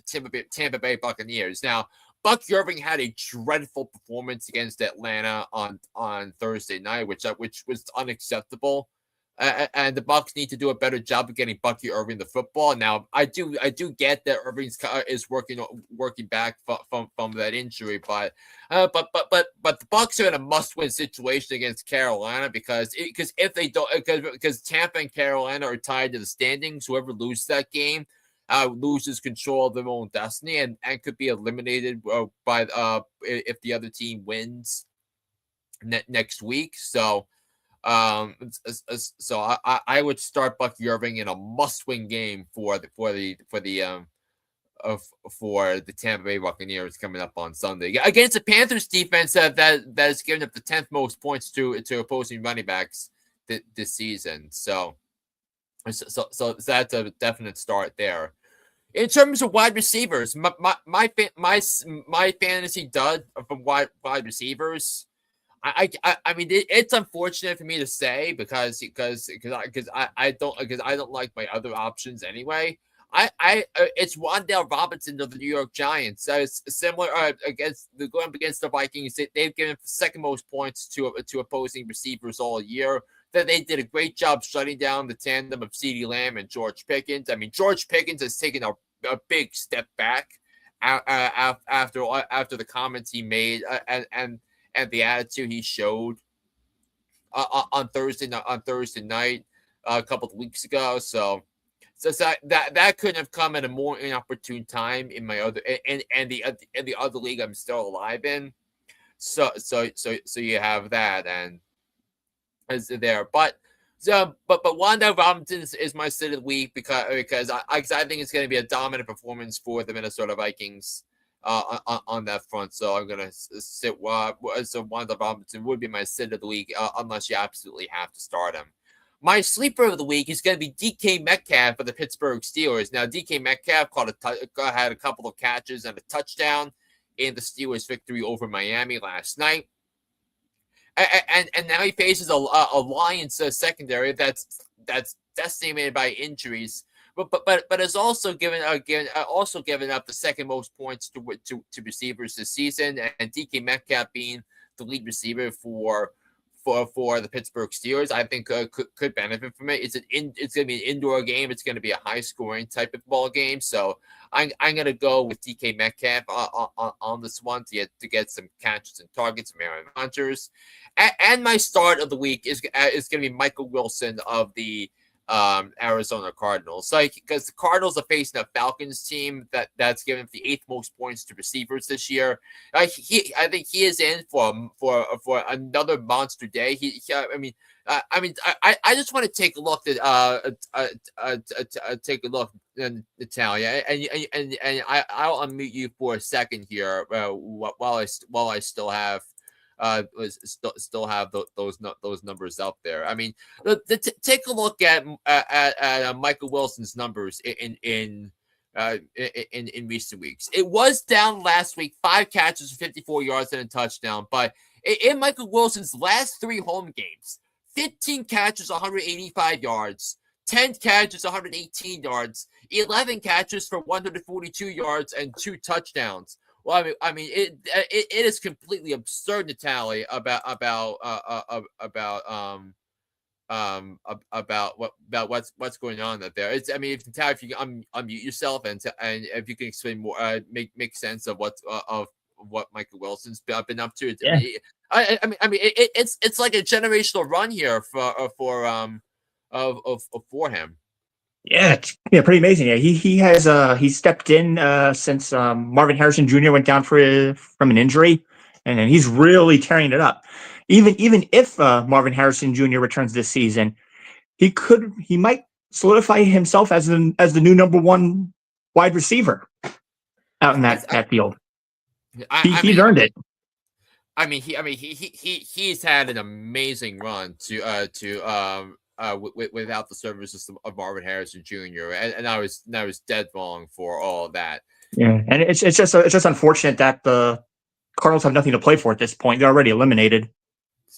Tampa Bay Buccaneers. Now, Bucky Irving had a dreadful performance against Atlanta on Thursday night, which was unacceptable. And the Bucs need to do a better job of getting Bucky Irving the football. Now, I do get that Irving is working back from that injury, but the Bucs are in a must-win situation against Carolina because if they don't, because Tampa and Carolina are tied to the standings. Whoever loses that game loses control of their own destiny and could be eliminated by if the other team wins next week. So. So I would start Bucky Irving in a must-win game for the Tampa Bay Buccaneers coming up on Sunday against the Panthers defense that has given up the 10th most points to opposing running backs this season. So that's a definite start there. In terms of wide receivers, my fantasy dud from wide receivers. I mean it's unfortunate for me to say because I don't like my other options anyway. It's Wan'Dale Robinson of the New York Giants. It's similar going up against the Vikings. They've given the second most points to opposing receivers all year. That they did a great job shutting down the tandem of CeeDee Lamb and George Pickens. I mean, George Pickens has taken a big step back after the comments he made and the attitude he showed on Thursday night a couple of weeks ago. So that couldn't have come at a more inopportune time in my other and the other league I'm still alive in. So you have that and is there, but Wan'Dale Robinson is my sit of the week because I think it's going to be a dominant performance for the Minnesota Vikings. On that front, so I'm gonna sit. So Wan'Dale Robinson would be my sit of the week, unless you absolutely have to start him. My sleeper of the week is going to be DK Metcalf for the Pittsburgh Steelers. Now, DK Metcalf had a couple of catches and a touchdown in the Steelers' victory over Miami last night, and now he faces a Lions secondary that's decimated by injuries. but has also given up the second most points to receivers this season, and DK Metcalf being the lead receiver for the Pittsburgh Steelers, I think could benefit from it. It's going to be an indoor game. It's going to be a high scoring type of ball game. So I'm going to go with DK Metcalf on this one to get some catches and targets from Aaron Rodgers. And my start of the week is going to be Michael Wilson of the Arizona Cardinals. Because the Cardinals are facing a Falcons team that's given the 8th most points to receivers this year. I think he is in for another monster day. I just want to take a look at take a look, Natalia, and I'll unmute you for a second here while I still have those numbers up there. I mean, take a look at Michael Wilson's numbers in recent weeks. It was down last week, 5 catches for 54 yards and a touchdown. But in Michael Wilson's last 3 home games, 15 catches, 185 yards, 10 catches, 118 yards, 11 catches for 142 yards, and 2 touchdowns. Well, I mean, it is completely absurd, Natale, about what's going on out there. It's, I mean, if you unmute yourself and if you can explain more, make sense of what Michael Wilson's been up to. Yeah. It's like a generational run here for him. Yeah, pretty amazing. Yeah, he has he stepped in since Marvin Harrison Jr. went down from an injury, and he's really tearing it up. Even if Marvin Harrison Jr. returns this season, he might solidify himself as the new number 1 wide receiver out in that field. He's earned it. He's had an amazing run without the services of Marvin Harrison Jr. and I was dead wrong for all of that. Yeah, and it's just unfortunate that the Cardinals have nothing to play for at this point. They're already eliminated.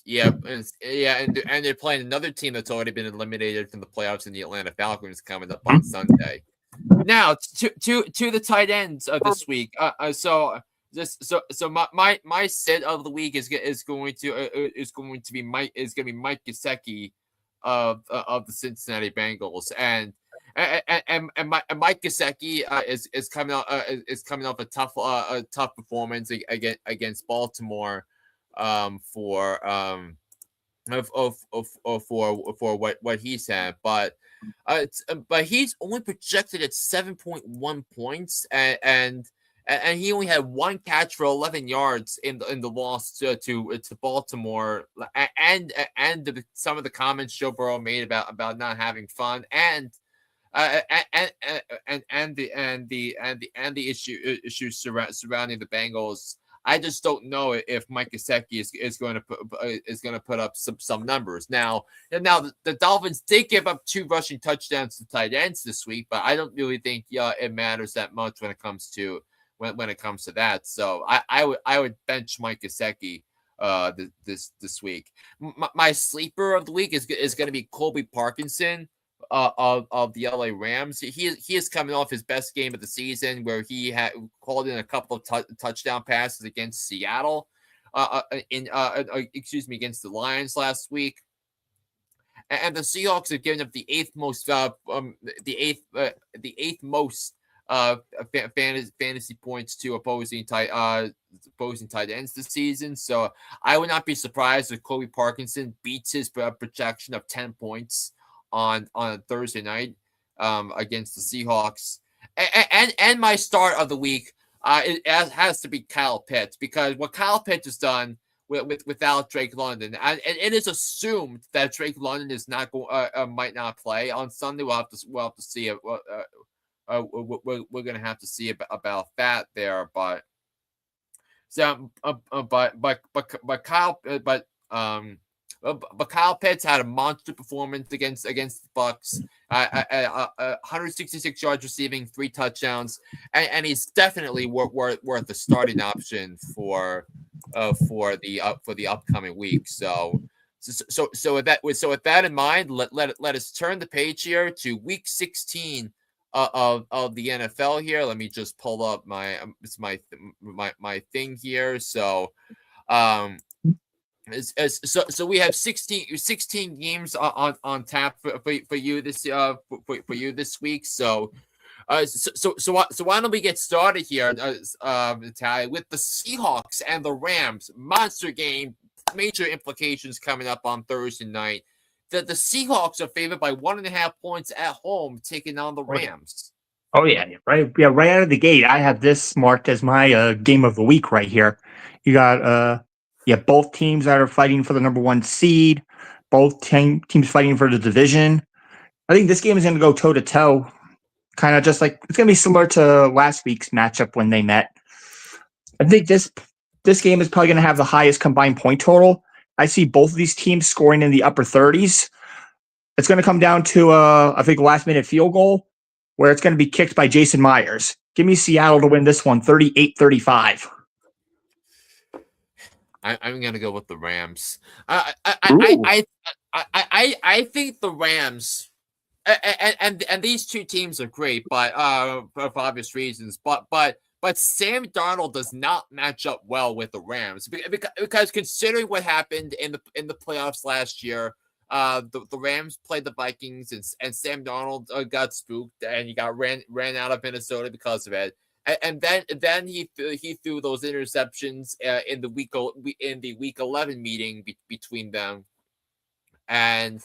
Yeah, and they're playing another team that's already been eliminated from the playoffs in the Atlanta Falcons coming up on Sunday. Now to the tight ends of this week. So my sit of the week is going to be Mike Gesicki of the Cincinnati Bengals, and Mike Gesicki is coming off a tough performance against Baltimore for what he's had, but he's only projected at 7.1 points, and he only had 1 catch for 11 yards in the loss to Baltimore, and some of the comments Joe Burrow made about not having fun, and the issues surrounding the Bengals. I just don't know if Mike Gesicki is going to put up some numbers. Now the Dolphins did give up 2 rushing touchdowns to tight ends this week, but I don't really think it matters that much when it comes to that. So I would bench Mike Gesicki this week. My sleeper of the week is going to be Colby Parkinson of the LA Rams. He is coming off his best game of the season, where he had called in a couple of touchdown passes against Seattle, against the Lions last week. And the Seahawks have given up the eighth most fantasy points to opposing tight ends this season. So I would not be surprised if Colby Parkinson beats his projection of 10 points on Thursday night against the Seahawks. And my start of the week it has to be Kyle Pitts, because what Kyle Pitts has done without Drake London, and it is assumed that Drake London is not might not play on Sunday. We'll have to see it. We're gonna have to see about that there, but Kyle Pitts had a monster performance against the Bucs. 166 yards receiving, 3 touchdowns, and he's definitely worth a starting option for the upcoming week. So with that in mind, let us turn the page here to Week 16 of the NFL here. Let me just pull up my thing here. So so we have 16 games on tap for you this for you this week. So why don't we get started here, Natale, with the Seahawks and the Rams monster game? Major implications coming up on Thursday night. The Seahawks are favored by 1.5 points at home, taking on the Rams. Oh yeah, right. Yeah, right out of the gate, I have this marked as my game of the week right here. You got both teams that are fighting for the number one seed, both teams fighting for the division. I think this game is going to go toe to toe, kind of just like it's going to be similar to last week's matchup when they met. I think this game is probably going to have the highest combined point total. I see both of these teams scoring in the upper 30s. It's going to come down to I think last minute field goal, where it's going to be kicked by Jason Myers. Give me Seattle to win this one, 38-35. I'm going to go with the Rams. I think the Rams, and these two teams are great, but for obvious reasons. But Sam Darnold does not match up well with the Rams because considering what happened in the playoffs last year. The Rams played the Vikings and Sam Darnold got spooked and he got ran out of Minnesota because of it. And then he threw those interceptions in the week 11 meeting between them, and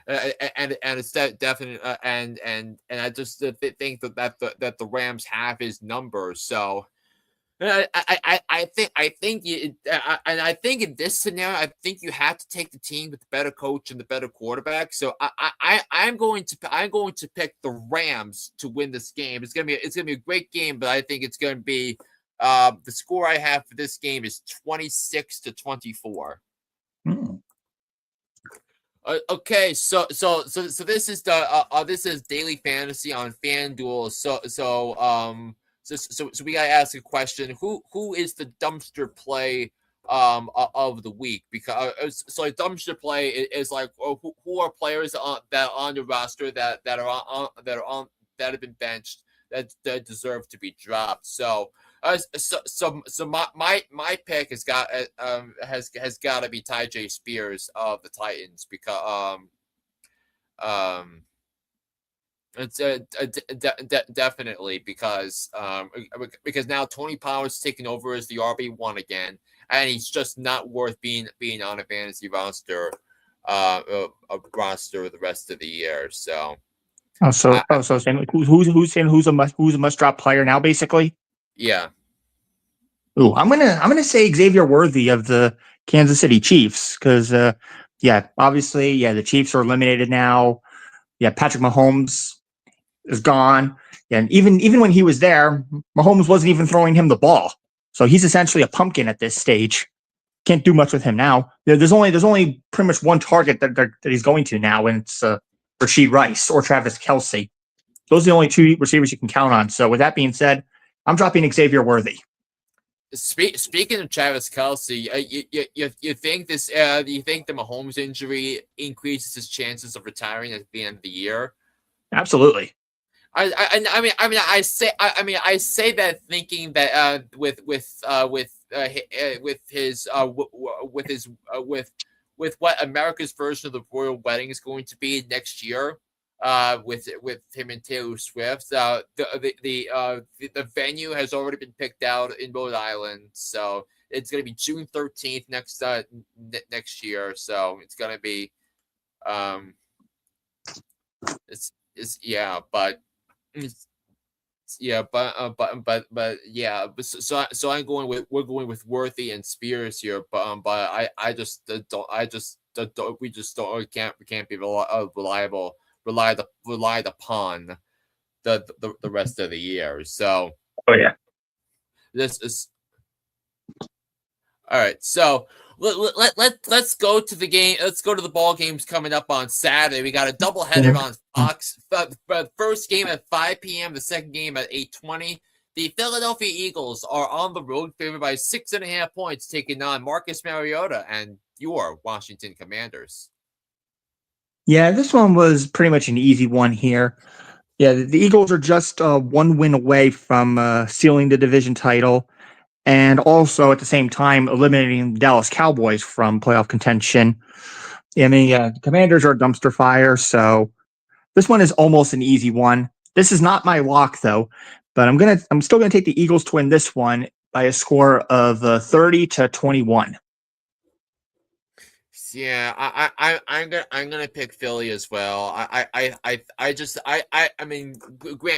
it's definite and I just think that the Rams have his number. So. I think in this scenario, I think you have to take the team with the better coach and the better quarterback. So I'm going to pick the Rams to win this game. It's gonna be a great game, but I think it's gonna be the score I have for this game is 26-24. Okay, so this is this is daily fantasy on FanDuel. So we gotta ask a question: Who is the dumpster play of the week? Because so a dumpster play is like who are players that are on the roster that have been benched that deserve to be dropped. So my pick has got to be Ty Spears of the Titans because it's definitely because now Tony Pollard's taking over as the RB1 again, and he's just not worth being on a fantasy roster the rest of the year. So saying who's a must drop player now, basically. Yeah. Ooh, I'm gonna say Xavier Worthy of the Kansas City Chiefs because obviously the Chiefs are eliminated now. Yeah, Patrick Mahomes is gone. And even when he was there, Mahomes wasn't even throwing him the ball. So he's essentially a pumpkin at this stage. Can't do much with him now. There's only pretty much one target that he's going to now, and it's Rashid Rice or Travis Kelce. Those are the only two receivers you can count on. So with that being said, I'm dropping Xavier Worthy. Speaking of Travis Kelce, you think this? Do you think the Mahomes injury increases his chances of retiring at the end of the year? Absolutely. I say that thinking that with what America's version of the royal wedding is going to be next year, with him and Taylor Swift, the venue has already been picked out in Rhode Island, so it's going to be June 13th next year. So it's going to be So we're going with Worthy and Spears here, but I just don't we can't be relied upon the rest of the year. So this is all right. So let's go to the game. Let's go to the ball games coming up on Saturday. We got a doubleheader on Fox. First game at 5 p.m. The second game at 8:20. The Philadelphia Eagles are on the road, favored by 6.5 points, taking on Marcus Mariota and your Washington Commanders. Yeah, this one was pretty much an easy one here. Yeah, the Eagles are just one win away from sealing the division title, and also at the same time eliminating the Dallas Cowboys from playoff contention. I mean, the Commanders are a dumpster fire, so this one is almost an easy one. This is not my lock though, but I'm still gonna take the Eagles to win this one by a score of 30-21. Yeah, I'm gonna pick Philly as well. I mean,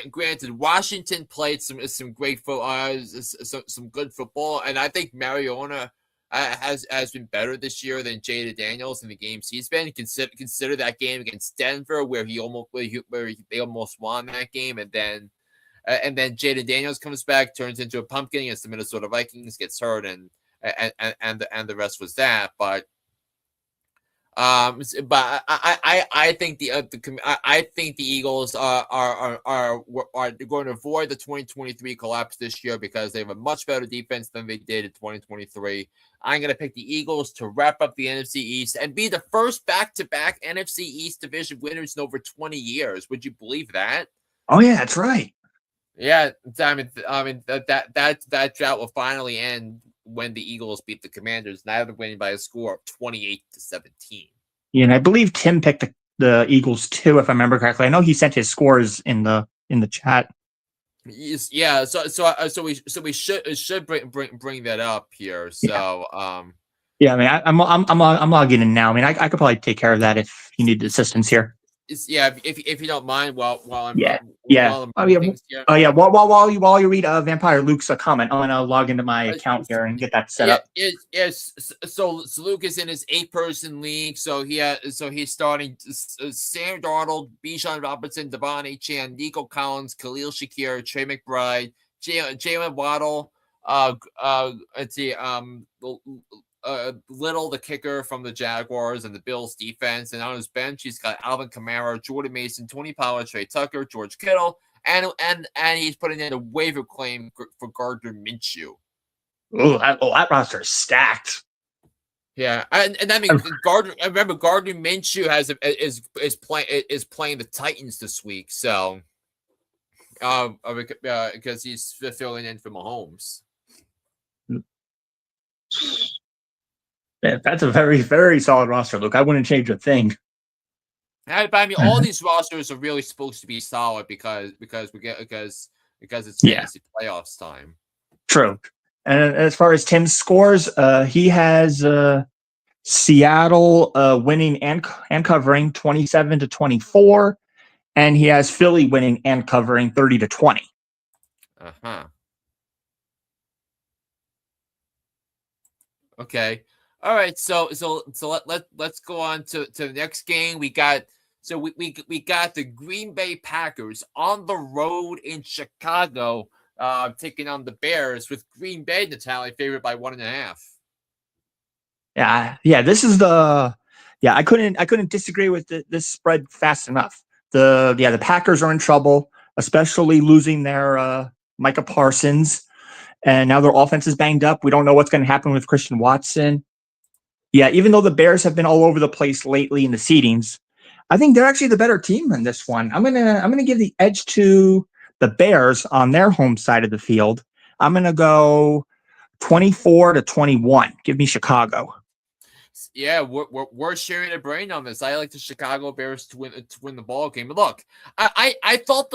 granted, Washington played some great some good football, and I think Mariota has been better this year than Jada Daniels in the games he's been. Consider that game against Denver where they almost won that game, and then Jada Daniels comes back, turns into a pumpkin against the Minnesota Vikings, gets hurt, and the rest was that, but. But I think I think the Eagles are going to avoid the 2023 collapse this year because they have a much better defense than they did in 2023. I'm going to pick the Eagles to wrap up the NFC East and be the first back-to-back NFC East division winners in over 20 years. Would you believe that? Oh yeah, that's right. Yeah, I mean that drought will finally end when the Eagles beat the Commanders, now they're winning by a score of 28-17. Yeah, and I believe Tim picked the Eagles too, if I remember correctly. I know he sent his scores in the chat. Yeah, so we should bring that up here. So yeah, I mean, I'm logging in now. I mean, I could probably take care of that if you need assistance here. If you don't mind, while I'm yeah. While you read Vampire Luke's comment, I'm gonna log into my account here and get that set up. Yes. So Luke is in his 8-person league. So he's starting Sam Darnold, Bijan Robinson, Davante Chan, Nico Collins, Khalil Shakir, Trey McBride, Jalen Waddle. Let's see. Little, the kicker from the Jaguars and the Bills defense, and on his bench he's got Alvin Kamara, Jordan Mason, Tony Pollard, Trey Tucker, George Kittle, and he's putting in a waiver claim for Gardner Minshew. That roster is stacked. Yeah, and I mean Gardner. I remember Gardner Minshew is playing the Titans this week, so because he's filling in for Mahomes. Yeah, that's a very, very solid roster, Luke. I wouldn't change a thing. But I mean, all these rosters are really supposed to be solid because it's fantasy playoffs time. True. And as far as Tim's scores, he has Seattle winning and covering 27-24, and he has Philly winning and covering 30-20. Okay. All right, so let's go on to the next game. We got the Green Bay Packers on the road in Chicago, taking on the Bears, with Green Bay, Natale, favored by 1.5. Yeah. This is I couldn't disagree with this spread fast enough. The Packers are in trouble, especially losing their Micah Parsons, and now their offense is banged up. We don't know what's going to happen with Christian Watson. Yeah, even though the Bears have been all over the place lately in the seedings, I think they're actually the better team in this one. I'm gonna give the edge to the Bears on their home side of the field. I'm gonna go 24-21. Give me Chicago. Yeah, we're sharing a brain on this. I like the Chicago Bears to win the ball game. Look, I thought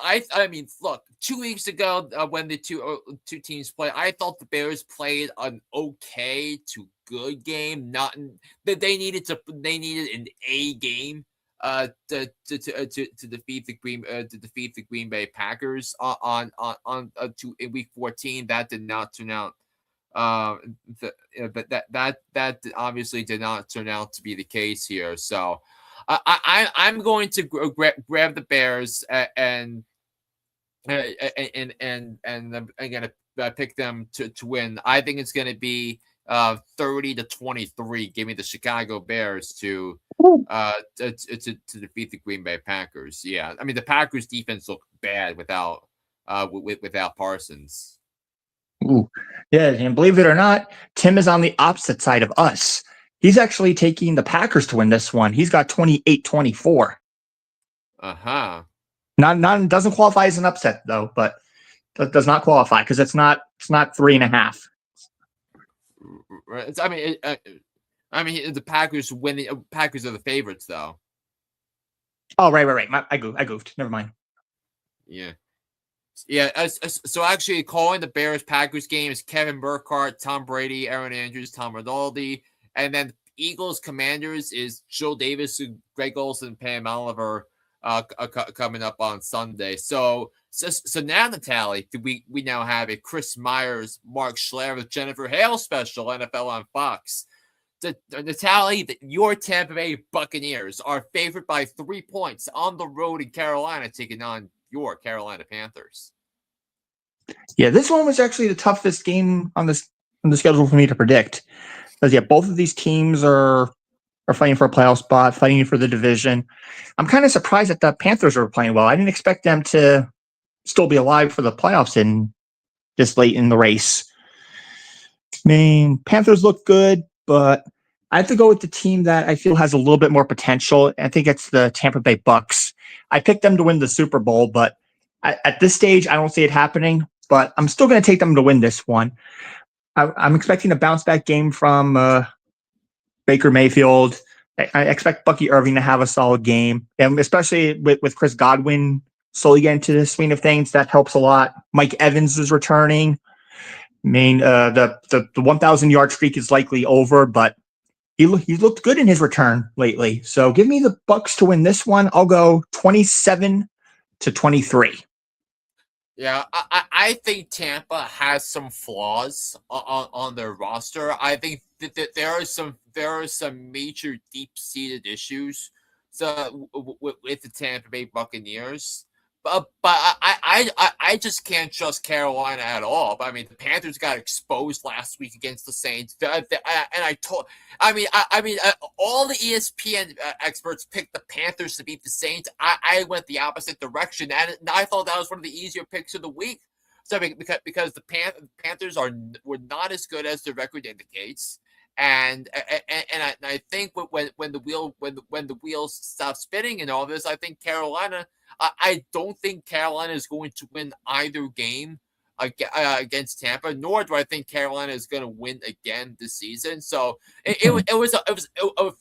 I mean, look, 2 weeks ago when the two teams played, I thought the Bears played an okay to good game. They needed an A game to defeat the Green Bay Packers in week 14. That did not turn out. But that obviously did not turn out to be the case here. So I'm going to grab the Bears and I'm going to pick them to win. I think it's going to be 30-23. Give me the Chicago Bears to defeat the Green Bay Packers. Yeah, I mean the Packers defense looked bad without Parsons. Ooh. Yeah, and believe it or not, Tim is on the opposite side of us. He's actually taking the Packers to win this one. He's got 28-24. Not doesn't qualify as an upset though, but does not qualify because it's not 3.5. Right. I mean, the Packers winning. Packers are the favorites, though. Oh, right. I goofed. Never mind. Yeah. Yeah. So actually, calling the Bears Packers game is Kevin Burkhardt, Tom Brady, Aaron Andrews, Tom Rinaldi, and then Eagles Commanders is Joe Davis, Greg Olson, Pam Oliver, coming up on Sunday. So now, Natale, we now have a Chris Myers, Mark Schlereth, Jennifer Hale special NFL on Fox. Natale, your Tampa Bay Buccaneers are favored by 3 points on the road in Carolina, taking on your Carolina Panthers. Yeah, this one was actually the toughest game on the schedule for me to predict. Because both of these teams are fighting for a playoff spot, fighting for the division. I'm kind of surprised that the Panthers are playing well. I didn't expect them to still be alive for the playoffs in this late in the race. I mean, Panthers look good, but I have to go with the team that I feel has a little bit more potential. I think it's the Tampa Bay Bucs. I picked them to win the Super Bowl, but at this stage, I don't see it happening. But I'm still going to take them to win this one. I'm expecting a bounce back game from Baker Mayfield. I expect Bucky Irving to have a solid game, and especially with Chris Godwin slowly getting to the swing of things, that helps a lot. Mike Evans is returning. I mean, the 1,000-yard streak is likely over, but he's looked good in his return lately. So give me the Bucs to win this one. I'll go 27-23. Yeah, I think Tampa has some flaws on their roster. I think that there are some major deep-seated issues with the Tampa Bay Buccaneers. But I just can't trust Carolina at all. But I mean, the Panthers got exposed last week against the Saints, and all the ESPN experts picked the Panthers to beat the Saints. I went the opposite direction, and I thought that was one of the easier picks of the week. So because the Panthers were not as good as the record indicates. And I think when the wheels stop spinning and all this, I think Carolina. I don't think Carolina is going to win either game against Tampa, nor do I think Carolina is going to win again this season. So it was a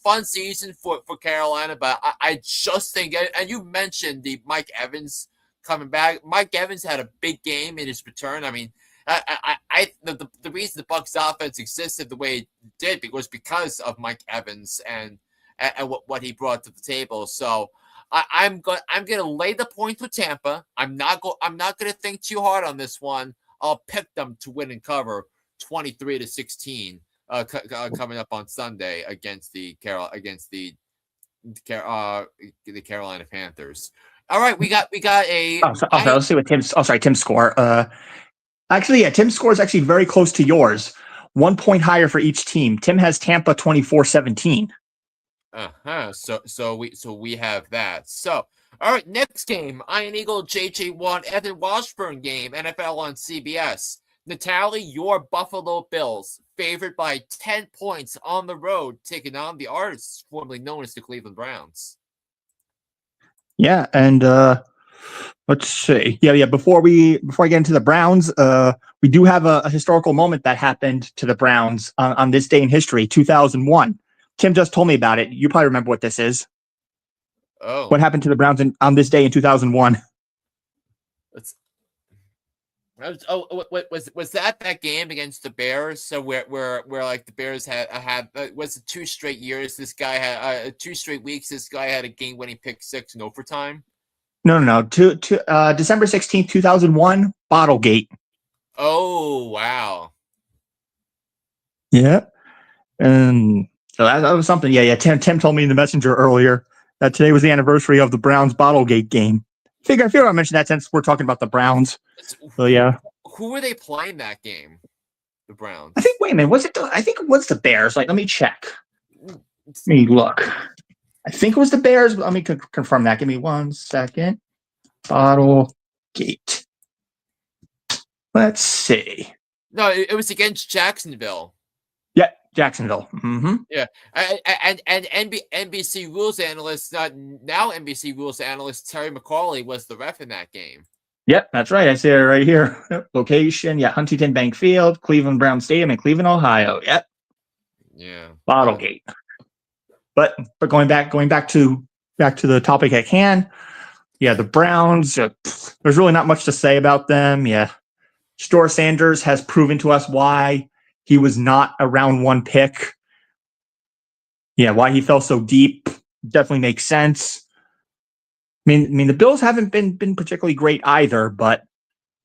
fun season for Carolina, but I just think, and you mentioned the Mike Evans coming back. Mike Evans had a big game in his return. I mean, the reason the Bucs offense existed the way it did was because of Mike Evans and what he brought to the table. So I'm gonna lay the points with Tampa. I'm not gonna think too hard on this one. I'll pick them to win and cover 23-16 coming up on Sunday against the Carolina Panthers. All right, we got a. Let's see what Tim's. Tim's score. Actually, Tim's score is actually very close to yours. 1 point higher for each team. Tim has Tampa 24-17. So we have that. So all right, next game, Iron Eagle JJ1 Evan Washburn game, NFL on CBS. Natale, your Buffalo Bills favored by 10 points on the road, taking on the artists formerly known as the Cleveland Browns. Yeah, and let's see. Yeah. Before I get into the Browns, we do have a historical moment that happened to the Browns on this day in history, 2001. Tim just told me about it. You probably remember what this is. Oh, what happened to the Browns on this day in 2001? Was that game against the Bears? So where like the Bears had was it 2 straight years? This guy had 2 straight weeks. This guy had a game-winning pick six in overtime. No. December 16th, 2001, Bottlegate. Oh wow. Yeah, and so that was something. Yeah. Tim told me in the messenger earlier that today was the anniversary of the Browns Bottlegate game. I figure I mentioned that since we're talking about the Browns. So yeah. Who were they playing that game? The Browns. I think. Wait a minute. I think it was the Bears. Let me check. Let me look. I think it was the Bears. Let me confirm that. Give me 1 second. Bottlegate. Let's see. No, it was against Jacksonville. Yeah. Jacksonville. Mm-hmm. Yeah, and NBC rules analyst, now NBC rules analyst Terry McCauley was the ref in that game. Yep, that's right. I see it right here. Location, Huntington Bank Field, Cleveland Brown Stadium in Cleveland, Ohio. Yep. Yeah. Bottlegate. But going back to the topic at hand. Yeah, the Browns. There's really not much to say about them. Yeah, Shedeur Sanders has proven to us why he was not a round one pick. Yeah, why he fell so deep definitely makes sense. I mean, the Bills haven't been particularly great either, but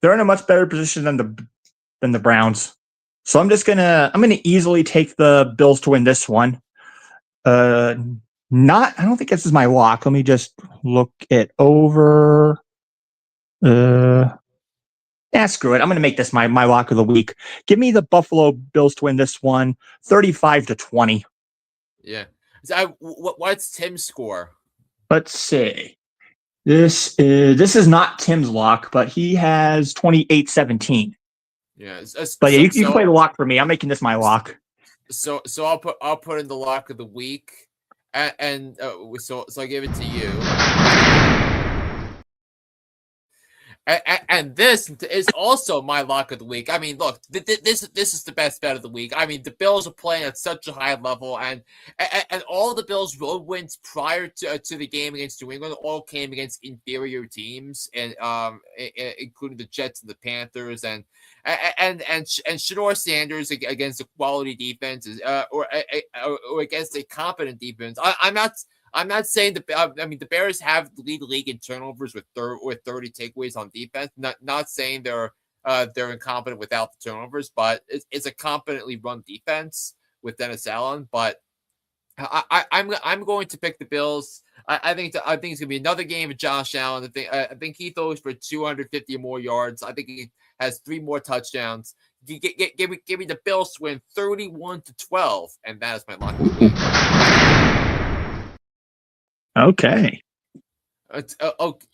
they're in a much better position than the Browns. So I'm gonna easily take the Bills to win this one. I don't think this is my lock. Let me just look it over. Screw it. I'm gonna make this my lock of the week. Give me the Buffalo Bills to win this one, 35-20. Yeah. So what's Tim's score? Let's see. This is not Tim's lock, but he has 28-17. Yeah. But yeah, you can play the lock for me. I'm making this my lock. So I'll put in the lock of the week, and so I give it to you. And this is also my lock of the week. I mean, look, this is the best bet of the week. I mean, the Bills are playing at such a high level, and all the Bills' road wins prior to the game against New England all came against inferior teams, and including the Jets and the Panthers, and Shedeur Sanders against a quality defense, or against a competent defense. I'm not saying the Bears have lead the league in turnovers with 30 takeaways on defense. Not saying they're incompetent without the turnovers, but it's a competently run defense with Dennis Allen. But I'm going to pick the Bills. I think it's gonna be another game of Josh Allen. I think he throws for 250 or more yards. I think he has 3 more touchdowns. Give me the Bills to win 31-12, and that is my lock of the week. Okay.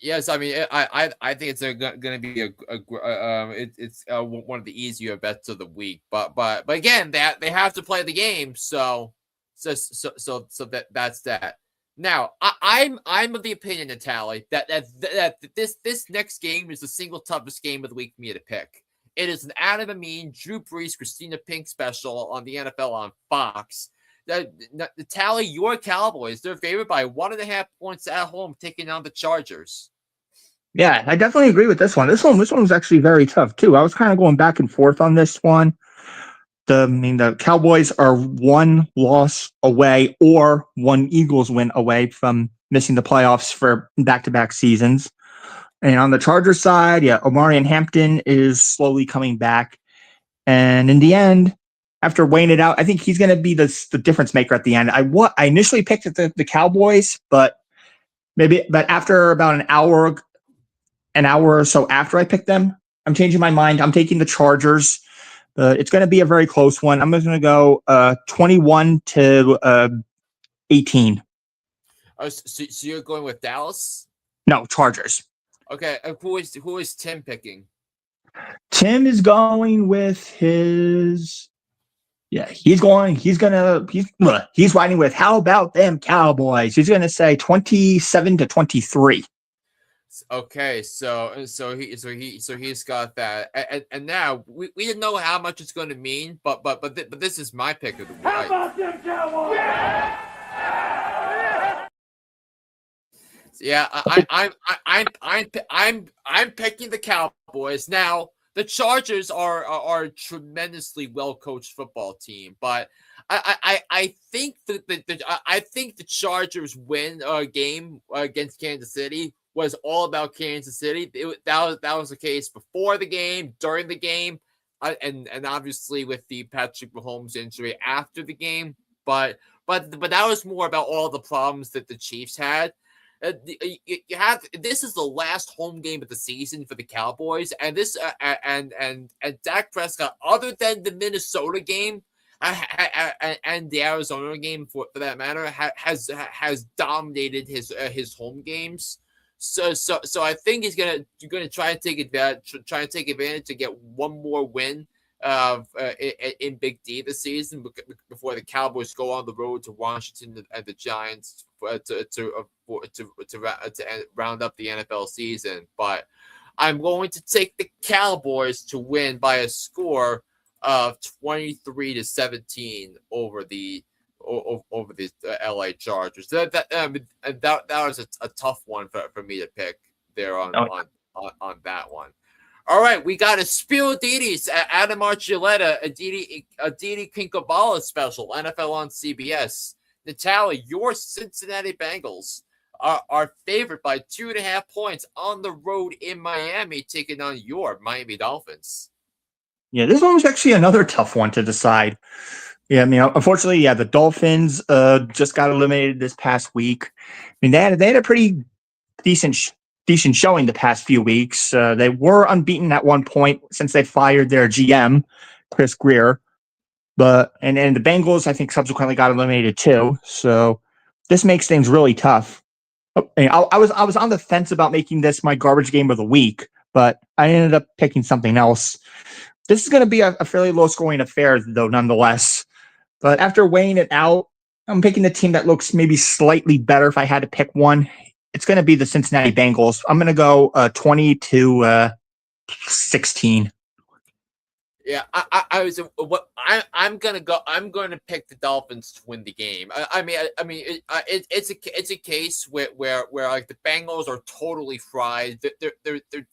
Yes. I mean, I think it's going to be one of the easier bets of the week. But again, that they have to play the game, so that's that. Now, I'm of the opinion, Natale, that this next game is the single toughest game of the week for me to pick. It is an Adam Amin, Drew Brees, Christina Pink special on the NFL on Fox. Natale, your Cowboys, they're favored by 1.5 points at home, taking on the Chargers. Yeah, I definitely agree with this one. This one was actually very tough too. I was kind of going back and forth on this one. The Cowboys are 1 loss away or 1 Eagles win away from missing the playoffs for back-to-back seasons. And on the Chargers side, Omari and Hampton is slowly coming back. And in the end, after weighing it out, I think he's going to be the difference maker at the end. I initially picked the Cowboys, but after about an hour or so after I picked them, I'm changing my mind. I'm taking the Chargers. It's going to be a very close one. I'm just going to go 21-18. So you're going with Dallas? No, Chargers. Okay. Who is Tim picking? Tim is going with his. Yeah, he's riding with how about them Cowboys? He's going to say 27-23. Okay, so he's got that, and now we didn't know how much it's going to mean, but this is my pick of the week. How about them Cowboys? Yeah, I'm picking the Cowboys. Now the Chargers are a tremendously well coached football team, but I think the Chargers win a game against Kansas City was all about Kansas City. That was the case before the game, during the game, and obviously with the Patrick Mahomes injury after the game. But that was more about all the problems that the Chiefs had. This is the last home game of the season for the Cowboys, and this and Dak Prescott, other than the Minnesota game and the Arizona game for that matter, has dominated his home games. So I think he's gonna try and take advantage to get one more win in Big D this season before the Cowboys go on the road to Washington and the Giants to round up the NFL season. But I'm going to take the Cowboys to win by a score of 23-17 over the LA Chargers. That was a tough one for me to pick there on that one. All right, we got a Spiel Adidas, Adam Archuleta, Aditi Kinkabala special, NFL on CBS. Natale, your Cincinnati Bengals are favored by 2.5 points on the road in Miami, taking on your Miami Dolphins. Yeah, this one was actually another tough one to decide. Yeah, I mean, unfortunately, yeah, the Dolphins just got eliminated this past week. I mean, they had a pretty decent showing the past few weeks. They were unbeaten at one point since they fired their GM, Chris Greer. But and the Bengals, I think, subsequently got eliminated too. So this makes things really tough. I was on the fence about making this my garbage game of the week, but I ended up picking something else. This is going to be a fairly low scoring affair, though, nonetheless. But after weighing it out, I'm picking the team that looks maybe slightly better if I had to pick one. It's going to be the Cincinnati Bengals. I'm going to go 20-16. Yeah, I'm gonna go. I'm going to pick the Dolphins to win the game. It's a case where like the Bengals are totally fried. Their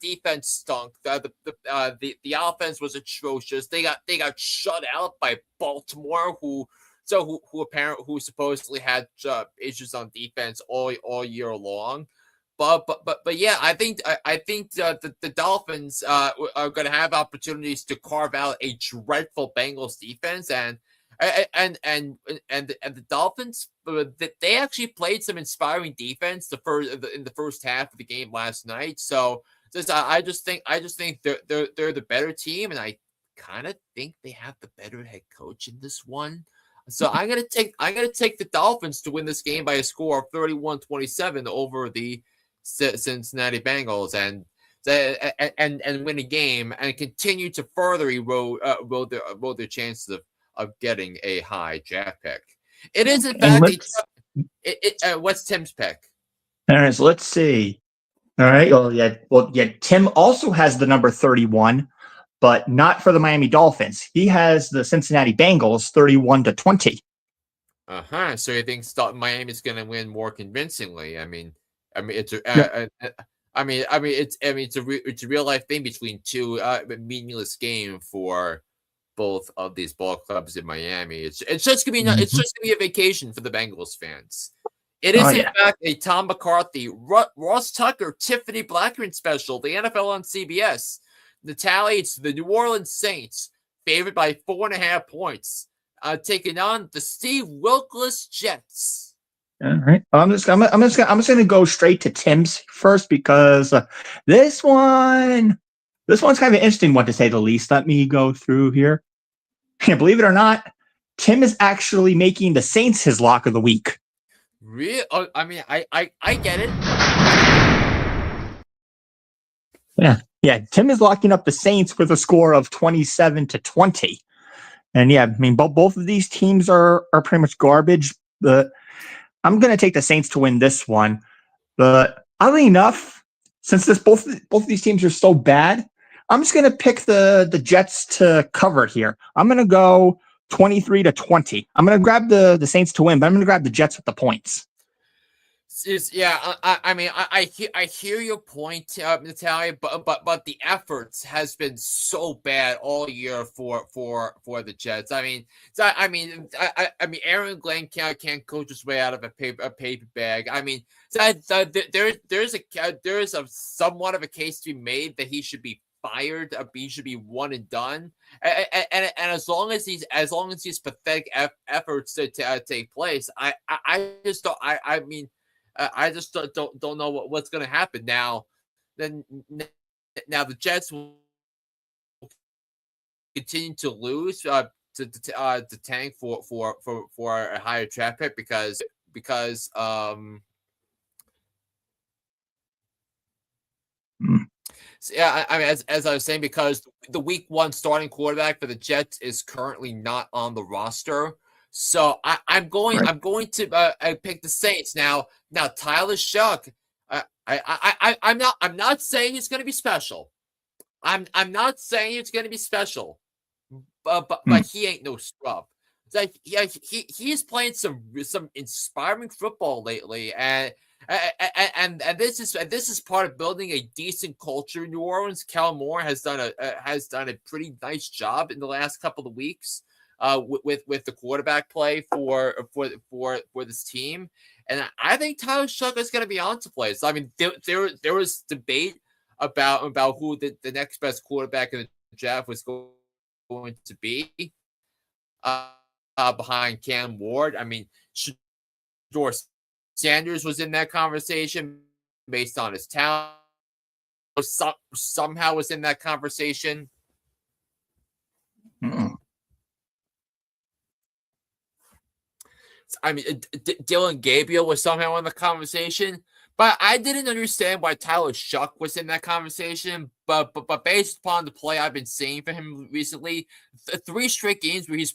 defense stunk. The offense was atrocious. They got shut out by Baltimore, who supposedly had issues on defense all year long. But yeah, I think the Dolphins are going to have opportunities to carve out a dreadful Bengals defense, and the Dolphins, they actually played some inspiring defense in the first half of the game last night. So I just think they're the better team, and I kind of think they have the better head coach in this one. So I'm gonna take the Dolphins to win this game by a score of 31-27 over the Cincinnati Bengals and win a game and continue to further erode their chances of getting a high draft pick. It is in fact what's Tim's pick? All right, so let's see. All right, well, Tim also has the number 31, but not for the Miami Dolphins. He has the Cincinnati Bengals 31-20. So he thinks Miami's going to win more convincingly. It's a real life thing between two meaningless game for both of these ball clubs in Miami. It's just gonna be it's just gonna be a vacation for the Bengals fans. It is in fact a Tom McCarthy, Ross Tucker, Tiffany Blackman special. The NFL on CBS. Natale, it's the New Orleans Saints favored by 4.5 points, taking on the Steve Wilkes Jets. All right. I'm just gonna go straight to Tim's first because this one's kind of an interesting one to say the least. Let me go through here. Believe it or not, Tim is actually making the Saints his lock of the week. Really? I get it. Yeah. Tim is locking up the Saints with a score of 27-20, and yeah, I mean both of these teams are pretty much garbage, but I'm going to take the Saints to win this one. But oddly enough, since both of these teams are so bad, I'm just going to pick the Jets to cover here. I'm going to go 23-20. I'm going to grab the Saints to win, but I'm going to grab the Jets with the points. I hear your point, Natalia, but the efforts has been so bad all year for the Jets. Aaron Glenn can't coach his way out of a paper bag. There's a somewhat of a case to be made that he should be fired. He should be one and done. And as long as these pathetic efforts to take place, I just don't know what's going to happen now. Now the Jets will continue to lose to tank for a higher draft pick because Yeah, I mean, as I was saying, because the week one starting quarterback for the Jets is currently not on the roster, so Right. I'm going to I pick the Saints now. Now Tyler Shuck, I'm not saying he's going to be special. I'm not saying he's going to be special, Hmm. but he ain't no scrub. It's like yeah, he is playing some inspiring football lately, and this is part of building a decent culture in New Orleans. Cal Moore has done a pretty nice job in the last couple of weeks, with the quarterback play for this team, and I think Tyler Shuck is going to be on to play. So I mean, there was debate about who the next best quarterback in the draft was going to be behind Cam Ward. I mean, Shedeur Sanders was in that conversation based on his talent. Somehow was in that conversation. Hmm. I mean, Dylan Gabriel was somehow in the conversation, but I didn't understand why Tyler Shuck was in that conversation. But based upon the play I've been seeing for him recently, 3 straight games where he's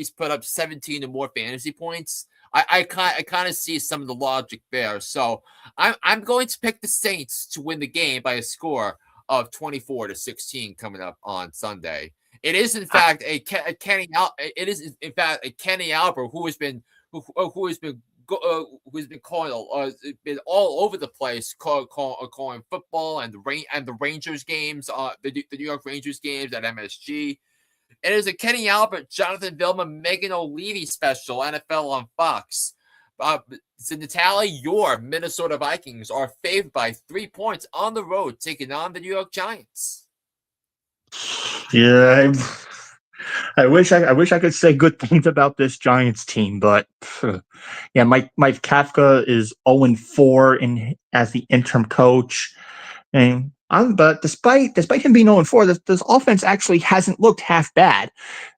put up 17 or more fantasy points. I kind of see some of the logic there. So I'm going to pick the Saints to win the game by a score of 24-16 coming up on Sunday. It is in fact a Kenny Albert who has been who's been calling been all over the place calling football and the Rangers games, the New York Rangers games at MSG. It is a Kenny Albert, Jonathan Vilma, Megan O'Leary special, NFL on Fox. So Natale, your Minnesota Vikings are favored by 3 points on the road, taking on the New York Giants. Yeah, I wish I could say good things about this Giants team, but yeah, Mike Kafka is 0-4 as the interim coach, and but despite him being 0-4, this offense actually hasn't looked half bad.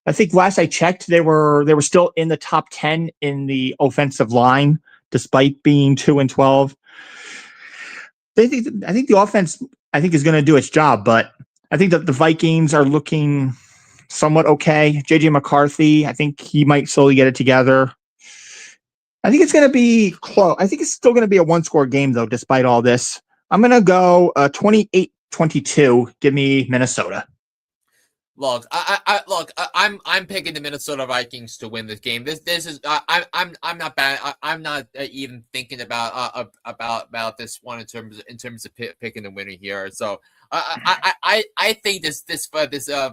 I think last I checked, they were still in the top 10 in the offensive line, despite being 2-12. I think the offense is going to do its job, but I think that the Vikings are looking somewhat okay. JJ McCarthy, I think he might slowly get it together. I think it's going to be close. I think it's still going to be a one-score game, though, despite all this. I'm going to go 28-22. Give me Minnesota. Look, I'm picking the Minnesota Vikings to win this game. This is I'm not bad. I'm not even thinking about this one in terms of picking the winner here. So I think this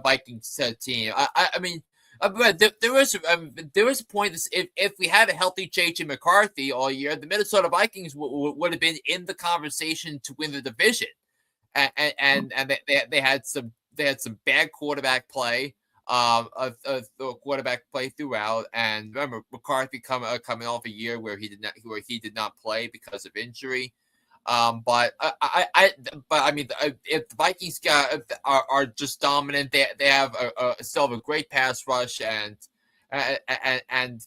Vikings team. I mean. But there was a point. If we had a healthy JJ McCarthy all year, the Minnesota Vikings would have been in the conversation to win the division, and they had some bad quarterback play, of the quarterback play throughout. And remember McCarthy coming off a year where he did not play because of injury. But I mean, if the Vikings are just dominant, they have still have a great pass rush, and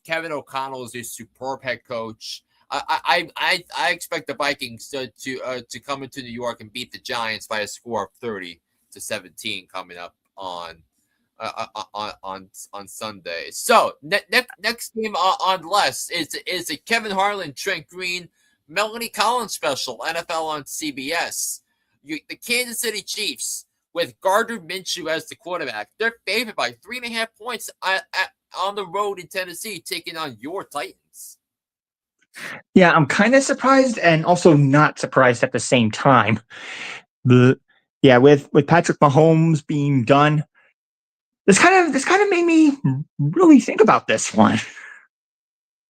Kevin O'Connell is a superb head coach. I expect the Vikings to come into New York and beat the Giants by a score of 30-17 coming up on Sunday. So next game on the list is a Kevin Harlan, Trent Green, Melanie Collins special, NFL on CBS. The Kansas City Chiefs with Gardner Minshew as the quarterback. They're favored by 3.5 points on the road in Tennessee, taking on your Titans. Yeah, I'm kind of surprised and also not surprised at the same time. Yeah, with Patrick Mahomes being done, this kind of made me really think about this one.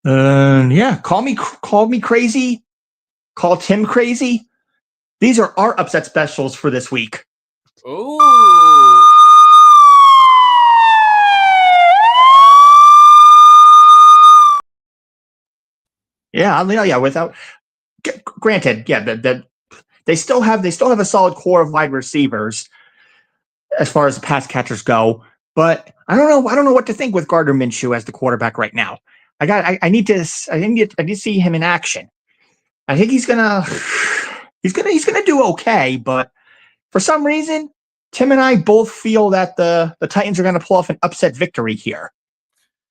Yeah, call me crazy. Call Tim crazy. These are our upset specials for this week. Ooh. Yeah, yeah. Without, granted, yeah, that they still have a solid core of wide receivers as far as the pass catchers go. But I don't know what to think with Gardner Minshew as the quarterback right now. I need to see him in action. I think he's gonna do okay, but for some reason, Tim and I both feel that the Titans are going to pull off an upset victory here.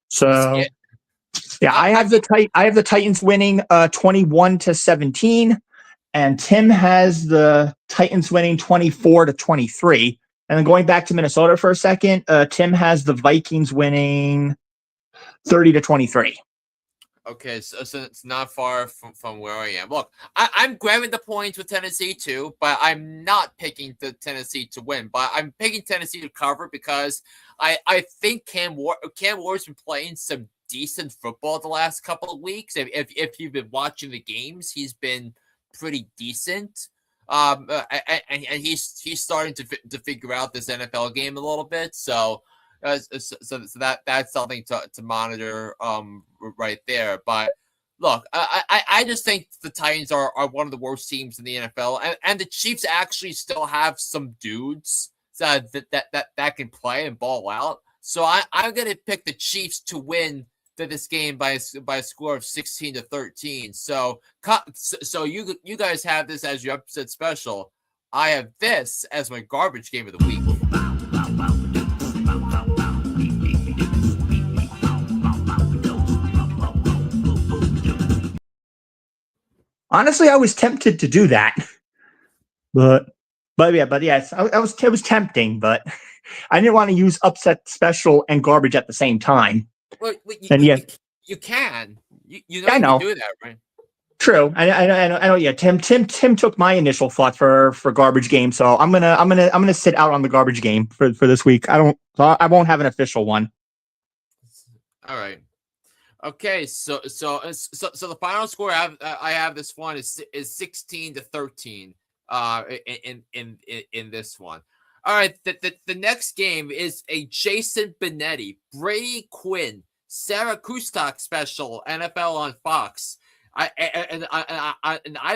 So, yeah, I have the Titans winning 21-17, and Tim has the Titans winning 24-23. And then going back to Minnesota for a second, Tim has the Vikings winning 30-23. Okay, so it's not far from where I am. Look, I'm grabbing the points with Tennessee too, but I'm not picking the Tennessee to win. But I'm picking Tennessee to cover because I think Cam Ward's been playing some decent football the last couple of weeks. If you've been watching the games, he's been pretty decent. And he's starting to figure out this NFL game a little bit. So that's something to monitor right there. But look, I just think the Titans are one of the worst teams in the NFL, and the Chiefs actually still have some dudes that can play and ball out. So I'm gonna pick the Chiefs to win this game by a score of 16-13. So you guys have this as your upset special. I have this as my garbage game of the week. Honestly, I was tempted to do that, but yes, it was tempting, but I didn't want to use upset special and garbage at the same time. Well, you can. You know, I know. You can do that, right? True. I know. Yeah. Tim took my initial thought for garbage game, so I'm gonna sit out on the garbage game for this week. I won't have an official one. All right. Okay. So the final score I have this one is 16-13. In this one. All right. The next game is a Jason Benetti, Brady Quinn, Sarah Kustok special, NFL on Fox. I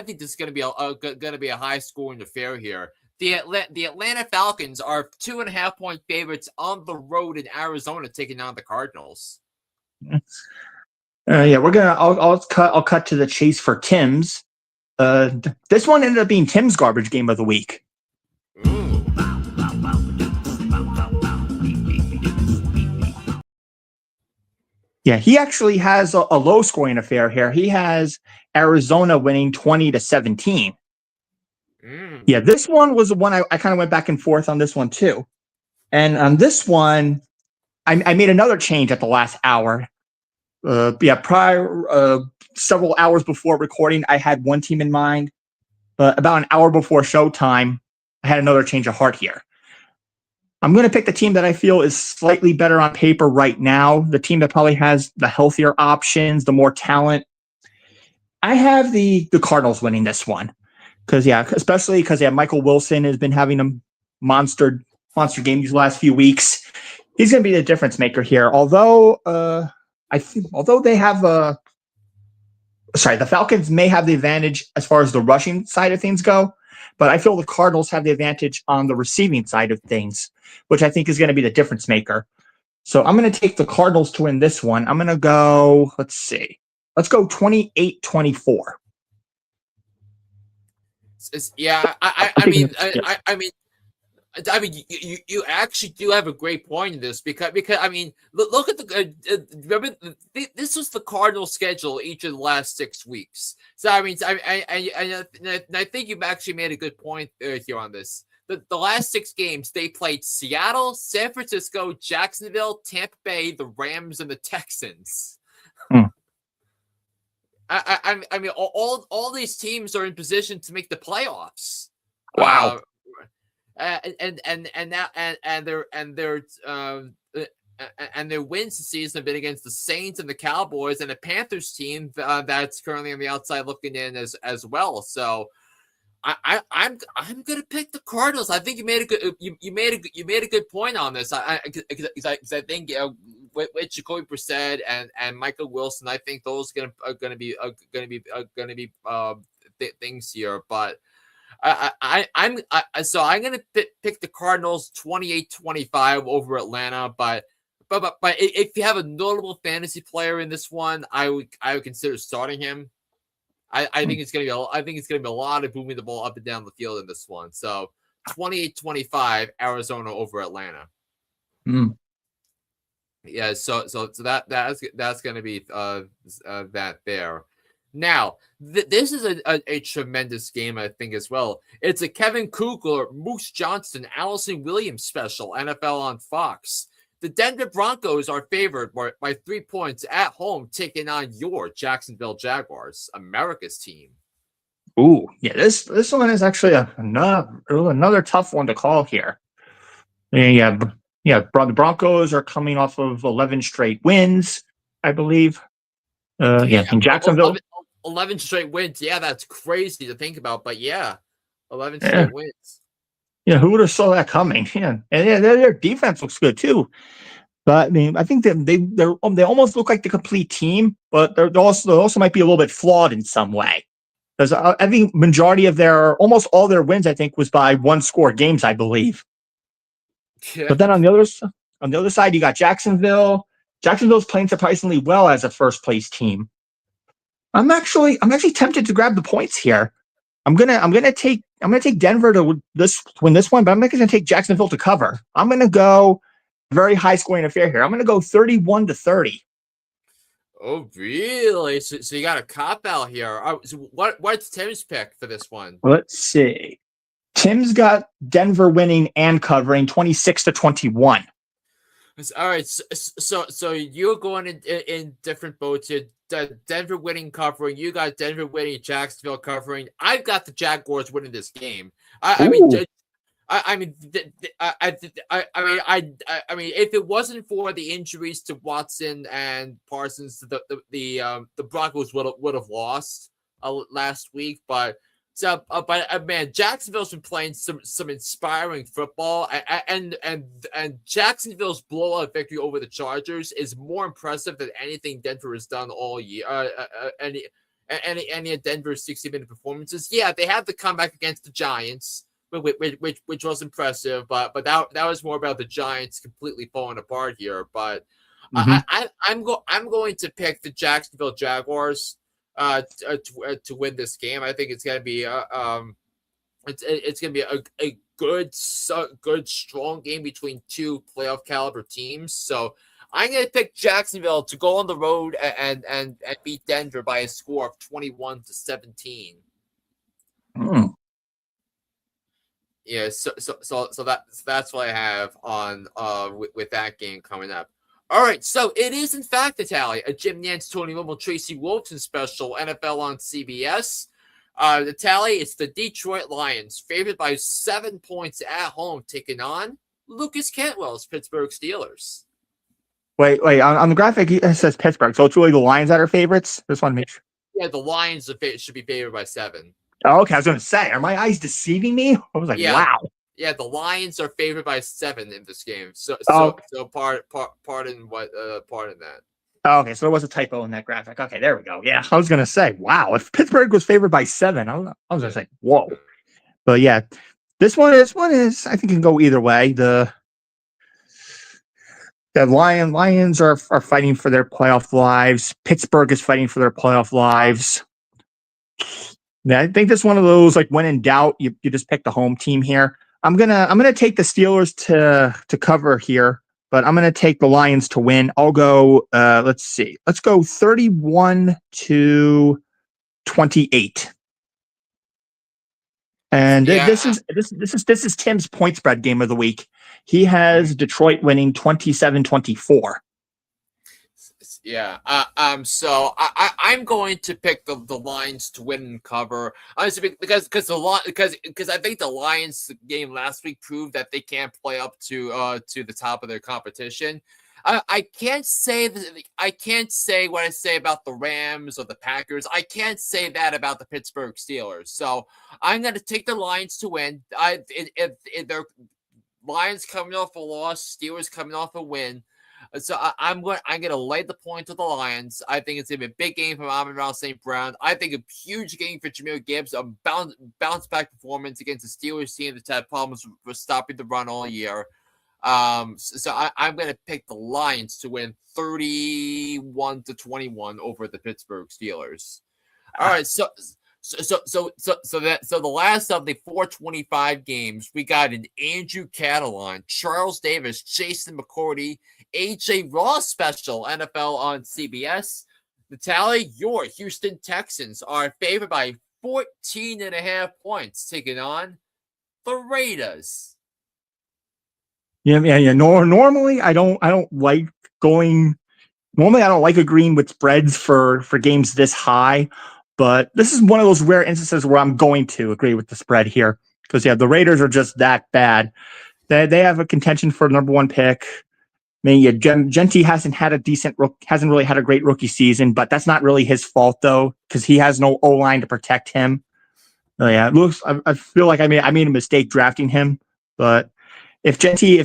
think this is going to be a high scoring affair here. The Atlanta Falcons are 2.5-point favorites on the road in Arizona, taking on the Cardinals. Yeah, I'll cut to the chase for Tim's. This one ended up being Tim's garbage game of the week. Ooh. Yeah, he actually has a low scoring affair here. He has Arizona winning 20-17. Yeah, this one was the one I kind of went back and forth on this one too. And on this one, I made another change at the last hour. Several hours before recording, I had one team in mind. But about an hour before showtime, I had another change of heart here. I'm going to pick the team that I feel is slightly better on paper right now, the team that probably has the healthier options, the more talent. I have the Cardinals winning this one. Especially because Michael Wilson has been having a monster game these last few weeks. He's going to be the difference maker here. Although they have the Falcons may have the advantage as far as the rushing side of things go, but I feel the Cardinals have the advantage on the receiving side of things, which I think is going to be the difference maker. So I'm going to take the Cardinals to win this one. I'm going to go, let's go 28-24. Yeah, I mean, you actually do have a great point in this because I mean, look at remember this was the Cardinals schedule each of the last 6 weeks. So I mean, I think you've actually made a good point here on this. The last 6 games they played Seattle, San Francisco, Jacksonville, Tampa Bay, the Rams, and the Texans. I mean, all these teams are in position to make the playoffs. Wow. And their wins this season have been against the Saints and the Cowboys and the Panthers team that's currently on the outside looking in as well. So I'm gonna pick the Cardinals. I think you made a good point on this. I think with Jacoby Brissett and Michael Wilson, I think those are gonna be things here, but. I'm gonna pick the Cardinals 28-25 over Atlanta, but if you have a notable fantasy player in this one, I would consider starting him. I think it's gonna be a lot of moving the ball up and down the field in this one. So 28-25 Arizona over Atlanta. Mm. Yeah, so that's going to be that there. Now, this is a tremendous game, I think, as well. It's a Kevin Kugler, Moose Johnston, Allison Williams special, NFL on Fox. The Denver Broncos are favored by 3 points at home, taking on your Jacksonville Jaguars, America's team. Ooh, yeah, this one is actually another tough one to call here. Yeah, the Broncos are coming off of 11 straight wins, I believe. In Jacksonville. 11 straight wins. Yeah, that's crazy to think about, but yeah, 11 Yeah. straight wins. Yeah, who would have saw that coming? Yeah, and yeah, their defense looks good too. But I mean, I think that they almost look like the complete team, but they also might be a little bit flawed in some way. Because I think majority of almost all their wins, I think, was by one score games, I believe. Yeah. But then on the other side, you got Jacksonville. Jacksonville's playing surprisingly well as a first place team. I'm actually tempted to grab the points here. I'm gonna take Denver to win this one, but I'm not gonna take Jacksonville to cover. I'm gonna go very high scoring affair here. I'm gonna go 31-30. Oh, really? So you got a cop out here. So what's Tim's pick for this one? Let's see. Tim's got Denver winning and covering 26-21. All right, so you're going in different boats here. Denver winning covering. You got Denver winning, Jacksonville covering. I've got the Jaguars winning this game. I mean, if it wasn't for the injuries to Watson and Parsons, the Broncos would have lost last week, but. Man, Jacksonville's been playing some inspiring football, and Jacksonville's blowout victory over the Chargers is more impressive than anything Denver has done all year. Any of Denver's 60-minute performances. Yeah, they had the comeback against the Giants, which was impressive, but that was more about the Giants completely falling apart here. But I'm going to pick the Jacksonville Jaguars to win this game. I think it's gonna be it's gonna be a good strong game between two playoff caliber teams. So I'm gonna pick Jacksonville to go on the road and beat Denver by a score of 21-17. Yeah, so that's what I have on with that game coming up. All right, so it is in fact, Natale, a Jim Nantz, Tony Romo, Tracy Wolfson special, NFL on CBS. Natale, it's the Detroit Lions, favored by 7 points at home, taking on Lucas Cantwell's Pittsburgh Steelers. Wait, on the graphic it says Pittsburgh, so it's really the Lions that are favorites? Just want to make sure. Yeah, the Lions should be favored by 7. Oh, okay, I was going to say, are my eyes deceiving me? I was like, wow. Yeah, the Lions are favored by 7 in this game. So pardon that. Oh, okay, so there was a typo in that graphic. Okay, there we go. Yeah, I was gonna say, wow, if Pittsburgh was favored by 7, I was gonna say, whoa. But yeah, this one is I think can go either way. The Lions are fighting for their playoff lives. Pittsburgh is fighting for their playoff lives. Yeah, I think this is one of those, like, when in doubt, you just pick the home team here. I'm gonna take the Steelers to cover here, but I'm gonna take the Lions to win. I'll go. Let's see. Let's go 31-28. And this is Tim's point spread game of the week. He has Detroit winning 27-24. Yeah. So I'm going to pick the Lions to win and cover. Honestly, because I think the Lions game last week proved that they can't play up to the top of their competition. I can't say what I say about the Rams or the Packers. I can't say that about the Pittsburgh Steelers. So I'm going to take the Lions to win. If they're Lions coming off a loss, Steelers coming off a win. So I'm going to lay the point to the Lions. I think it's going to be a big game from Amon-Ra St. Brown. I think a huge game for Jahmyr Gibbs, a bounce back performance against the Steelers team that's had problems with stopping the run all year. So I'm going to pick the Lions to win 31-21 over the Pittsburgh Steelers. All right, so So the last of the 425 games, we got an Andrew Catalon, Charles Davis, Jason McCourty, AJ Ross special NFL on CBS. Natale, your Houston Texans are favored by 14.5 points, taking on the Raiders. Yeah. Normally, I don't like going. Normally, I don't like agreeing with spreads for games this high, but this is one of those rare instances where I'm going to agree with the spread here because the Raiders are just that bad. They have a contention for number one pick. I mean, Genti hasn't really had a great rookie season, but that's not really his fault though because he has no O-line to protect him. It looks. I feel like I made a mistake drafting him, but if Genti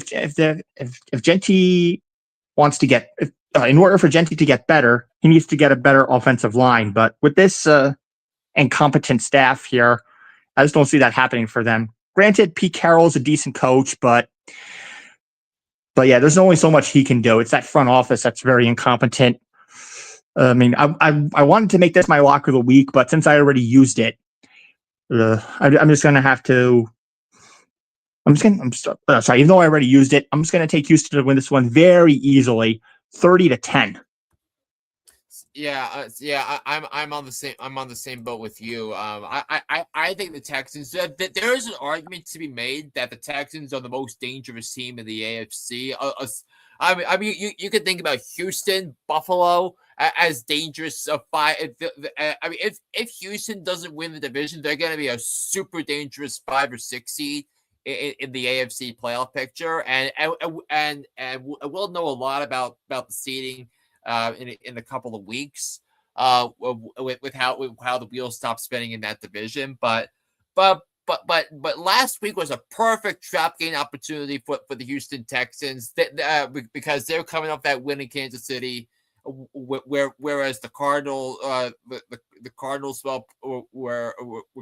wants to get in order for Genti to get better, he needs to get a better offensive line. But with this incompetent staff here, I just don't see that happening for them. Granted, Pete Carroll's a decent coach, but yeah, there's only so much he can do. It's that front office that's very incompetent. I mean, I wanted to make this my lock of the week, but since I already used it, I'm just gonna have to. Sorry, even though I already used it, I'm just gonna take Houston to win this one very easily, 30-10. I'm on the same. I'm on the same boat with you. I think the Texans. There is an argument to be made that the Texans are the most dangerous team in the AFC. I mean, you could think about Houston, Buffalo as dangerous. If Houston doesn't win the division, they're going to be a super dangerous 5 or 6 seed in the AFC playoff picture, and we'll know a lot about the seeding in a couple of weeks with how the wheels stop spinning in that division. But last week was a perfect trap game opportunity for the Houston Texans because they're coming off that win in Kansas City, whereas the Cardinals were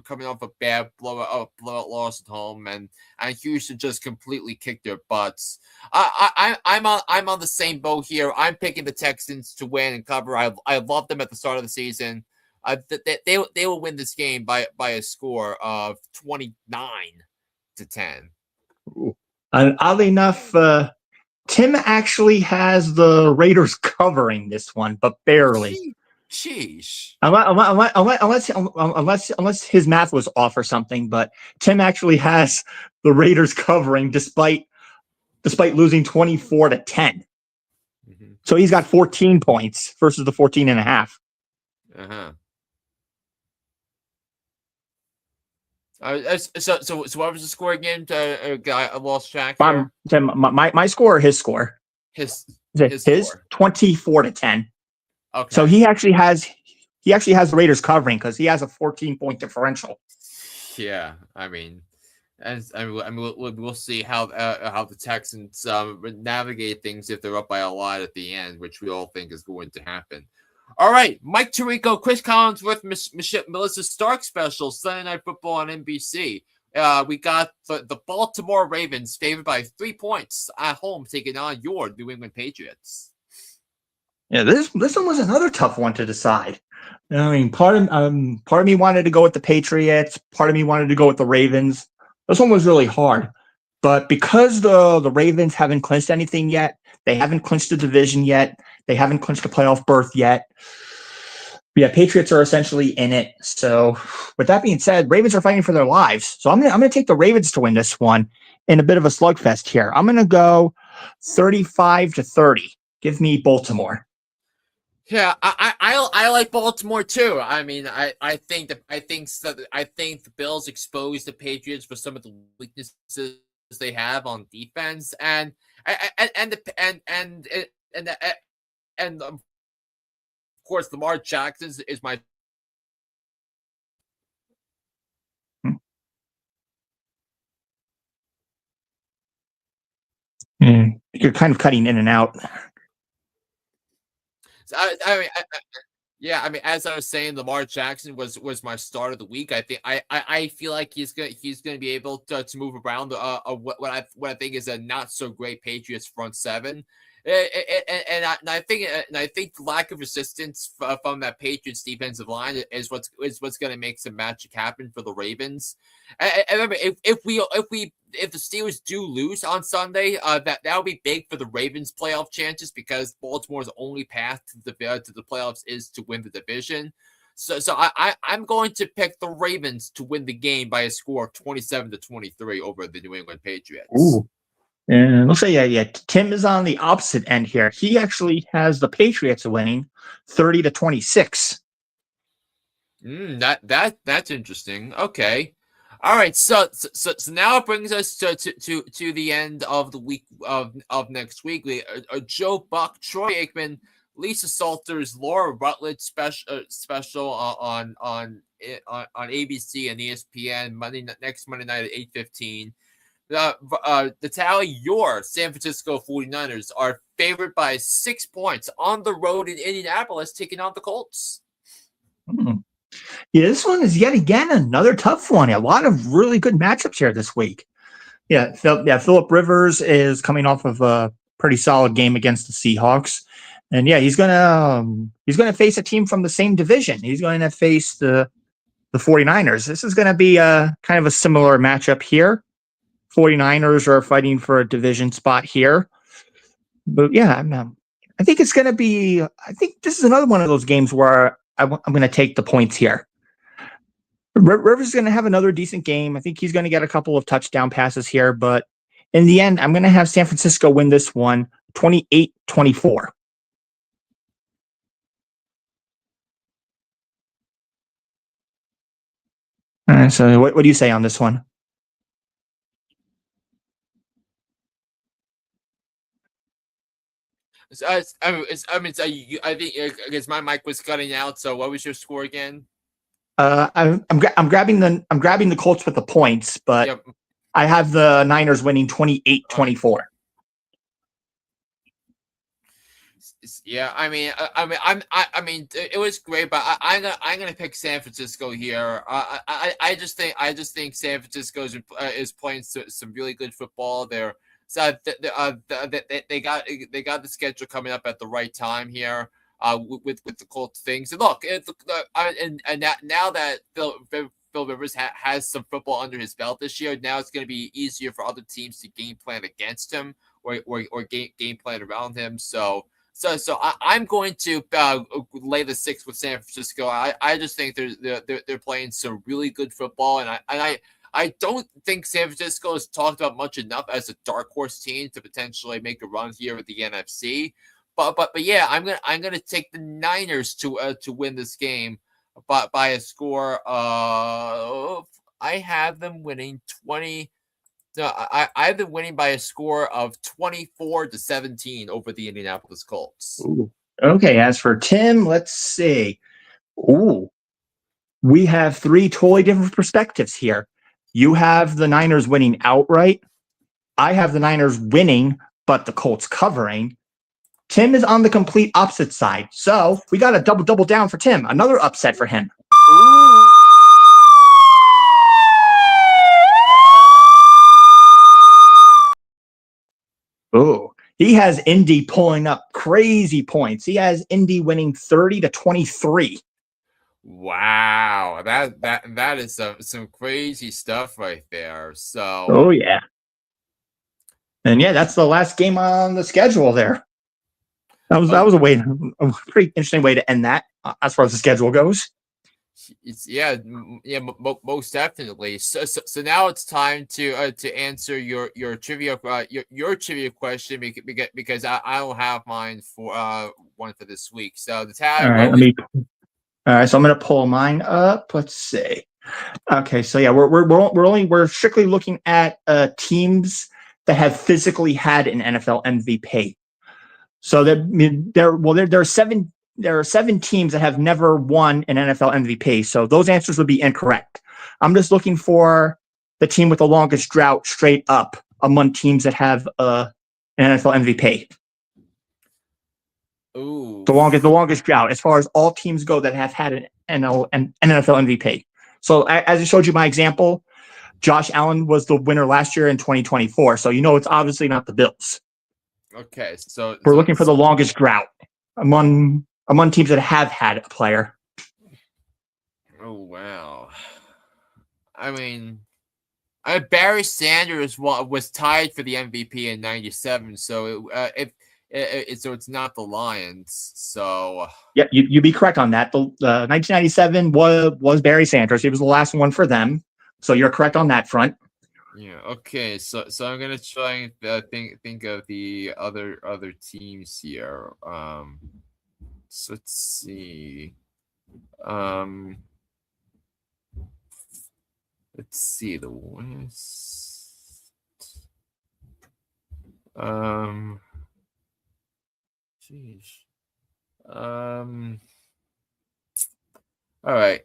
coming off a bad blowout loss at home, and Houston just completely kicked their butts. I'm on the same boat here. I'm picking the Texans to win and cover. I loved them at the start of the season. They will win this game by a score of 29-10. And oddly enough, Tim actually has the Raiders covering this one, but barely. Sheesh. Unless his math was off or something, but Tim actually has the Raiders covering despite losing 24-10. Mm-hmm. So he's got 14 points versus the 14.5. Uh-huh. So what was the score again? I lost track. My score or his score? His 24-10. Okay. So he actually has the Raiders covering because he has a 14-point differential. Yeah, I mean, we'll see how the Texans navigate things if they're up by a lot at the end, which we all think is going to happen. All right, Mike Tirico, Chris Collinsworth, Melissa Stark special, Sunday Night Football on NBC. We got the Baltimore Ravens favored by 3 points at home, taking on your New England Patriots. Yeah, this one was another tough one to decide. I mean, part of me wanted to go with the Patriots, part of me wanted to go with the Ravens. This one was really hard, but because the Ravens haven't clinched anything yet, they haven't clinched the division yet, they haven't clinched a playoff berth yet. But yeah, Patriots are essentially in it. So, with that being said, Ravens are fighting for their lives. So I'm gonna take the Ravens to win this one in a bit of a slugfest here. I'm gonna go 35-30. Give me Baltimore. Yeah, I like Baltimore too. I mean, I think the Bills exposed the Patriots for some of the weaknesses they have on defense, and of course, Lamar Jackson is my. You're kind of cutting in and out. So, I mean, as I was saying, Lamar Jackson was my start of the week. I think I feel like he's gonna be able to move around what I think is a not so great Patriots front seven. And I think lack of resistance from that Patriots defensive line is what's going to make some magic happen for the Ravens. And remember, if the Steelers do lose on Sunday, that would be big for the Ravens' playoff chances, because Baltimore's only path to the playoffs is to win the division. So I'm going to pick the Ravens to win the game by a score of 27-23 over the New England Patriots. Ooh. And let's say, yeah. Tim is on the opposite end here. He actually has the Patriots winning 30-26. That's interesting. Okay. All right. So now it brings us to the end of the week of next week. Joe Buck, Troy Aikman, Lisa Salters, Laura Rutledge special on ABC and ESPN next Monday night at 8:15. Natale, your San Francisco 49ers are favored by 6 points on the road in Indianapolis, taking on the Colts. Yeah, this one is yet again another tough one. A lot of really good matchups here this week. Yeah, Phillip Rivers is coming off of a pretty solid game against the Seahawks. And yeah, he's gonna face a team from the same division. He's going to face the 49ers. This is going to be a kind of a similar matchup here. 49ers are fighting for a division spot here. But yeah, I think it's going to be, I think this is another one of those games where I'm going to take the points here. Rivers is going to have another decent game. I think he's going to get a couple of touchdown passes here, but in the end, I'm going to have San Francisco win this one 28-24. All right, so what do you say on this one? I think because my mic was cutting out. So what was your score again? I'm grabbing the Colts with the points, but yep. I have the Niners winning 28-24. Yeah, I mean, it was great, but I'm gonna pick San Francisco here. I just think San Francisco is playing some really good football. They got the schedule coming up at the right time here. With the Colts things, and look, now that Phil Rivers has some football under his belt this year, now it's going to be easier for other teams to game plan against him or game plan around him. So I'm going to lay the 6 with San Francisco. I just think they're playing some really good football, and I don't think San Francisco is talked about much enough as a dark horse team to potentially make a run here with the NFC. But yeah, I'm gonna take the Niners to win this game, but by a score of I have them winning 20. I have them winning by a score of 24-17 over the Indianapolis Colts. Ooh. Okay, as for Tim, let's see. Ooh, we have 3 totally different perspectives here. You have the Niners winning outright. I have the Niners winning, but the Colts covering. Tim is on the complete opposite side. So we got a double down for Tim. Another upset for him. Ooh. He has Indy pulling up crazy points. He has Indy winning 30-23. Wow. That is some crazy stuff right there. So oh yeah. And yeah, that's the last game on the schedule there. That was a pretty interesting way to end that as far as the schedule goes. Yeah, most definitely. So now it's time to answer your trivia trivia question because I don't have mine for one for this week. So the tag. All right, so I'm going to pull mine up. Let's see. Okay, so yeah, we're strictly looking at teams that have physically had an NFL MVP. So there are 7 teams that have never won an NFL MVP. So those answers would be incorrect. I'm just looking for the team with the longest drought straight up among teams that have an NFL MVP. Ooh. The longest drought as far as all teams go that have had an NFL MVP. So as I showed you my example, Josh Allen was the winner last year in 2024. So it's obviously not the Bills. Okay, so We're looking for the longest drought among teams that have had a player. Oh wow! I mean, Barry Sanders was tied for the MVP in '97, so so it's not the Lions. So Yep, you'd be correct on that. The 1997 was Barry Sanders. He was the last one for them, so you're correct on that front. yeah. Okay. So I'm gonna try and think of the other teams here. So let's see. Let's see the West. Jeez. All right.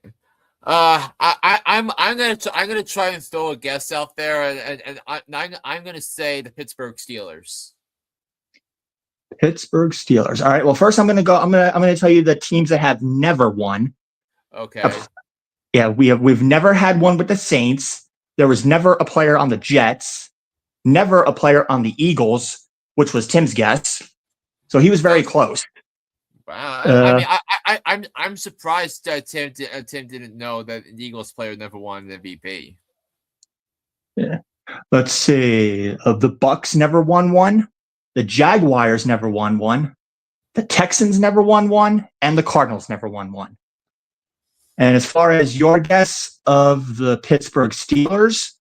I'm gonna try and throw a guess out there, and I'm gonna say the Pittsburgh Steelers. Pittsburgh Steelers. All right. Well, first I'm gonna tell you the teams that have never won. Okay. Yeah, we've never had one with the Saints. There was never a player on the Jets. Never a player on the Eagles, which was Tim's guess. So he was very close. Wow. I mean, I'm surprised Tim didn't know that the Eagles player never won an MVP. Yeah. Let's see. The Bucs never won one. The Jaguars never won one. The Texans never won one, and the Cardinals never won one. And as far as your guess of the Pittsburgh Steelers,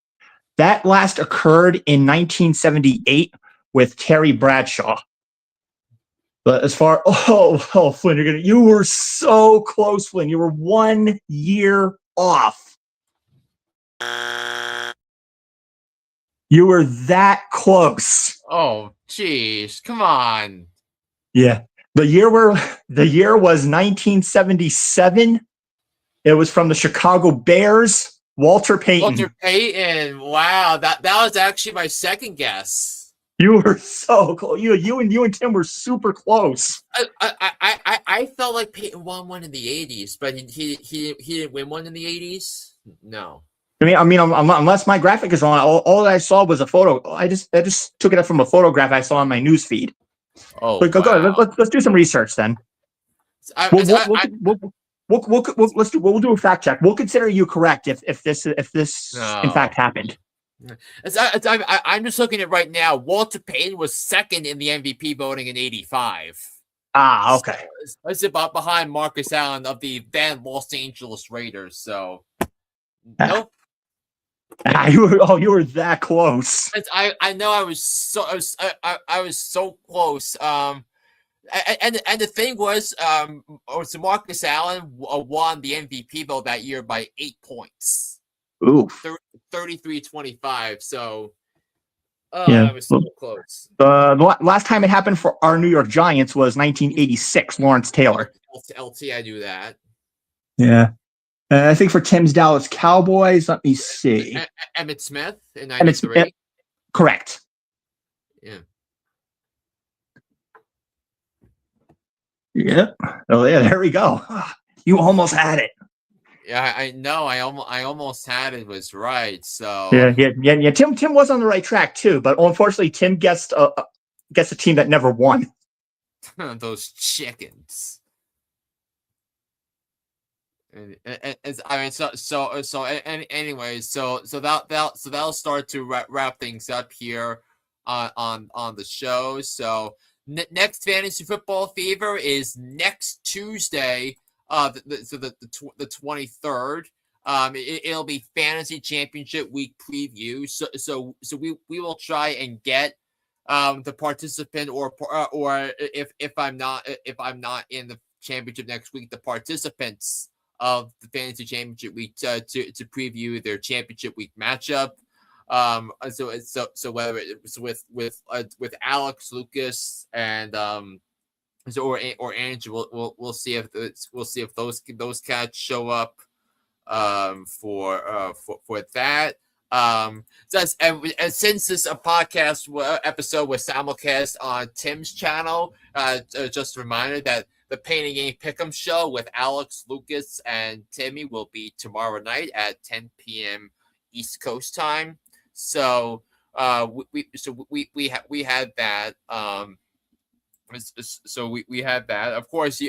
that last occurred in 1978 with Terry Bradshaw. But as far Flynn, you were so close, Flynn. You were 1 year off. You were that close. Oh, jeez, come on. Yeah, the year was 1977. It was from the Chicago Bears. Walter Payton. Walter Payton. Wow, that was actually my second guess. You were so close. You and Tim were super close. I felt like Payton won one in the '80s, but he didn't win one in the '80s. No. I mean, unless my graphic is wrong, all I saw was a photo. I just took it up from a photograph I saw on my news feed. Oh, but go ahead. Let's do some research then. We'll do a fact check. We'll consider you correct if this in fact happened. I'm just looking at it right now. Walter Payton was second in the MVP voting in '85. Ah, okay. It's about behind Marcus Allen of the then Los Angeles Raiders. So, nope. You were that close. I know I was so close. And the thing was, so Marcus Allen won the MVP vote that year by 8 points. Ooh, 33-25. So, yeah, I was so close. The last time it happened for our New York Giants was 1986. Lawrence Taylor. LT, I do that. Yeah. I think for Tim's Dallas Cowboys, let me see. Emmitt Smith in '93. Correct. Yeah. Yep. Oh yeah, there we go. You almost had it. Yeah, I know. I almost had it. Was right. So yeah. Tim was on the right track too, but unfortunately, Tim guessed a team that never won. Those chickens. And I mean, anyways, so that'll start to wrap things up here on the show. So next Fantasy Football Fever is next Tuesday, the 23rd. It'll be Fantasy Championship Week preview. So we will try and get the participant or if I'm not in the championship next week, the participants of the Fantasy Championship Week to preview their Championship Week matchup. So whether it's with Alex, Lucas, and or Andrew, we'll see if those cats show up for that. And since this a podcast episode was simulcast on Tim's channel, just a reminder that the Pain and Game Pick'em show with Alex, Lucas, and Timmy will be tomorrow night at 10 p.m. East Coast time. So we had that. So we had that. Of course,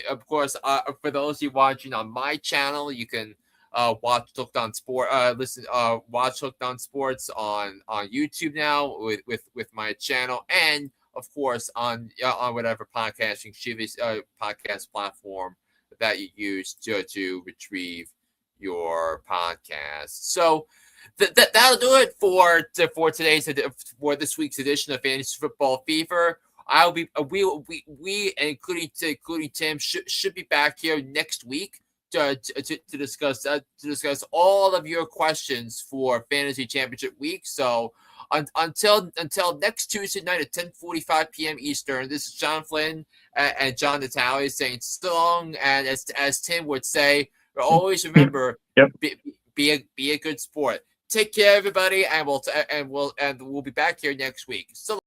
for those of you watching on my channel, you can watch Hooked on Sport. Watch Hooked on Sports on YouTube now with my channel, and of course on whatever podcasting podcast platform that you use to retrieve your podcast. So that'll do it for this week's edition of Fantasy Football Fever. I'll be we including Tim should be back here next week to discuss all of your questions for Fantasy Championship Week. So until next Tuesday night at 10:45 p.m. Eastern, this is John Flynn and John Natale saying so long, and as Tim would say, always remember, be a good sport. Take care, everybody, and we'll be back here next week. So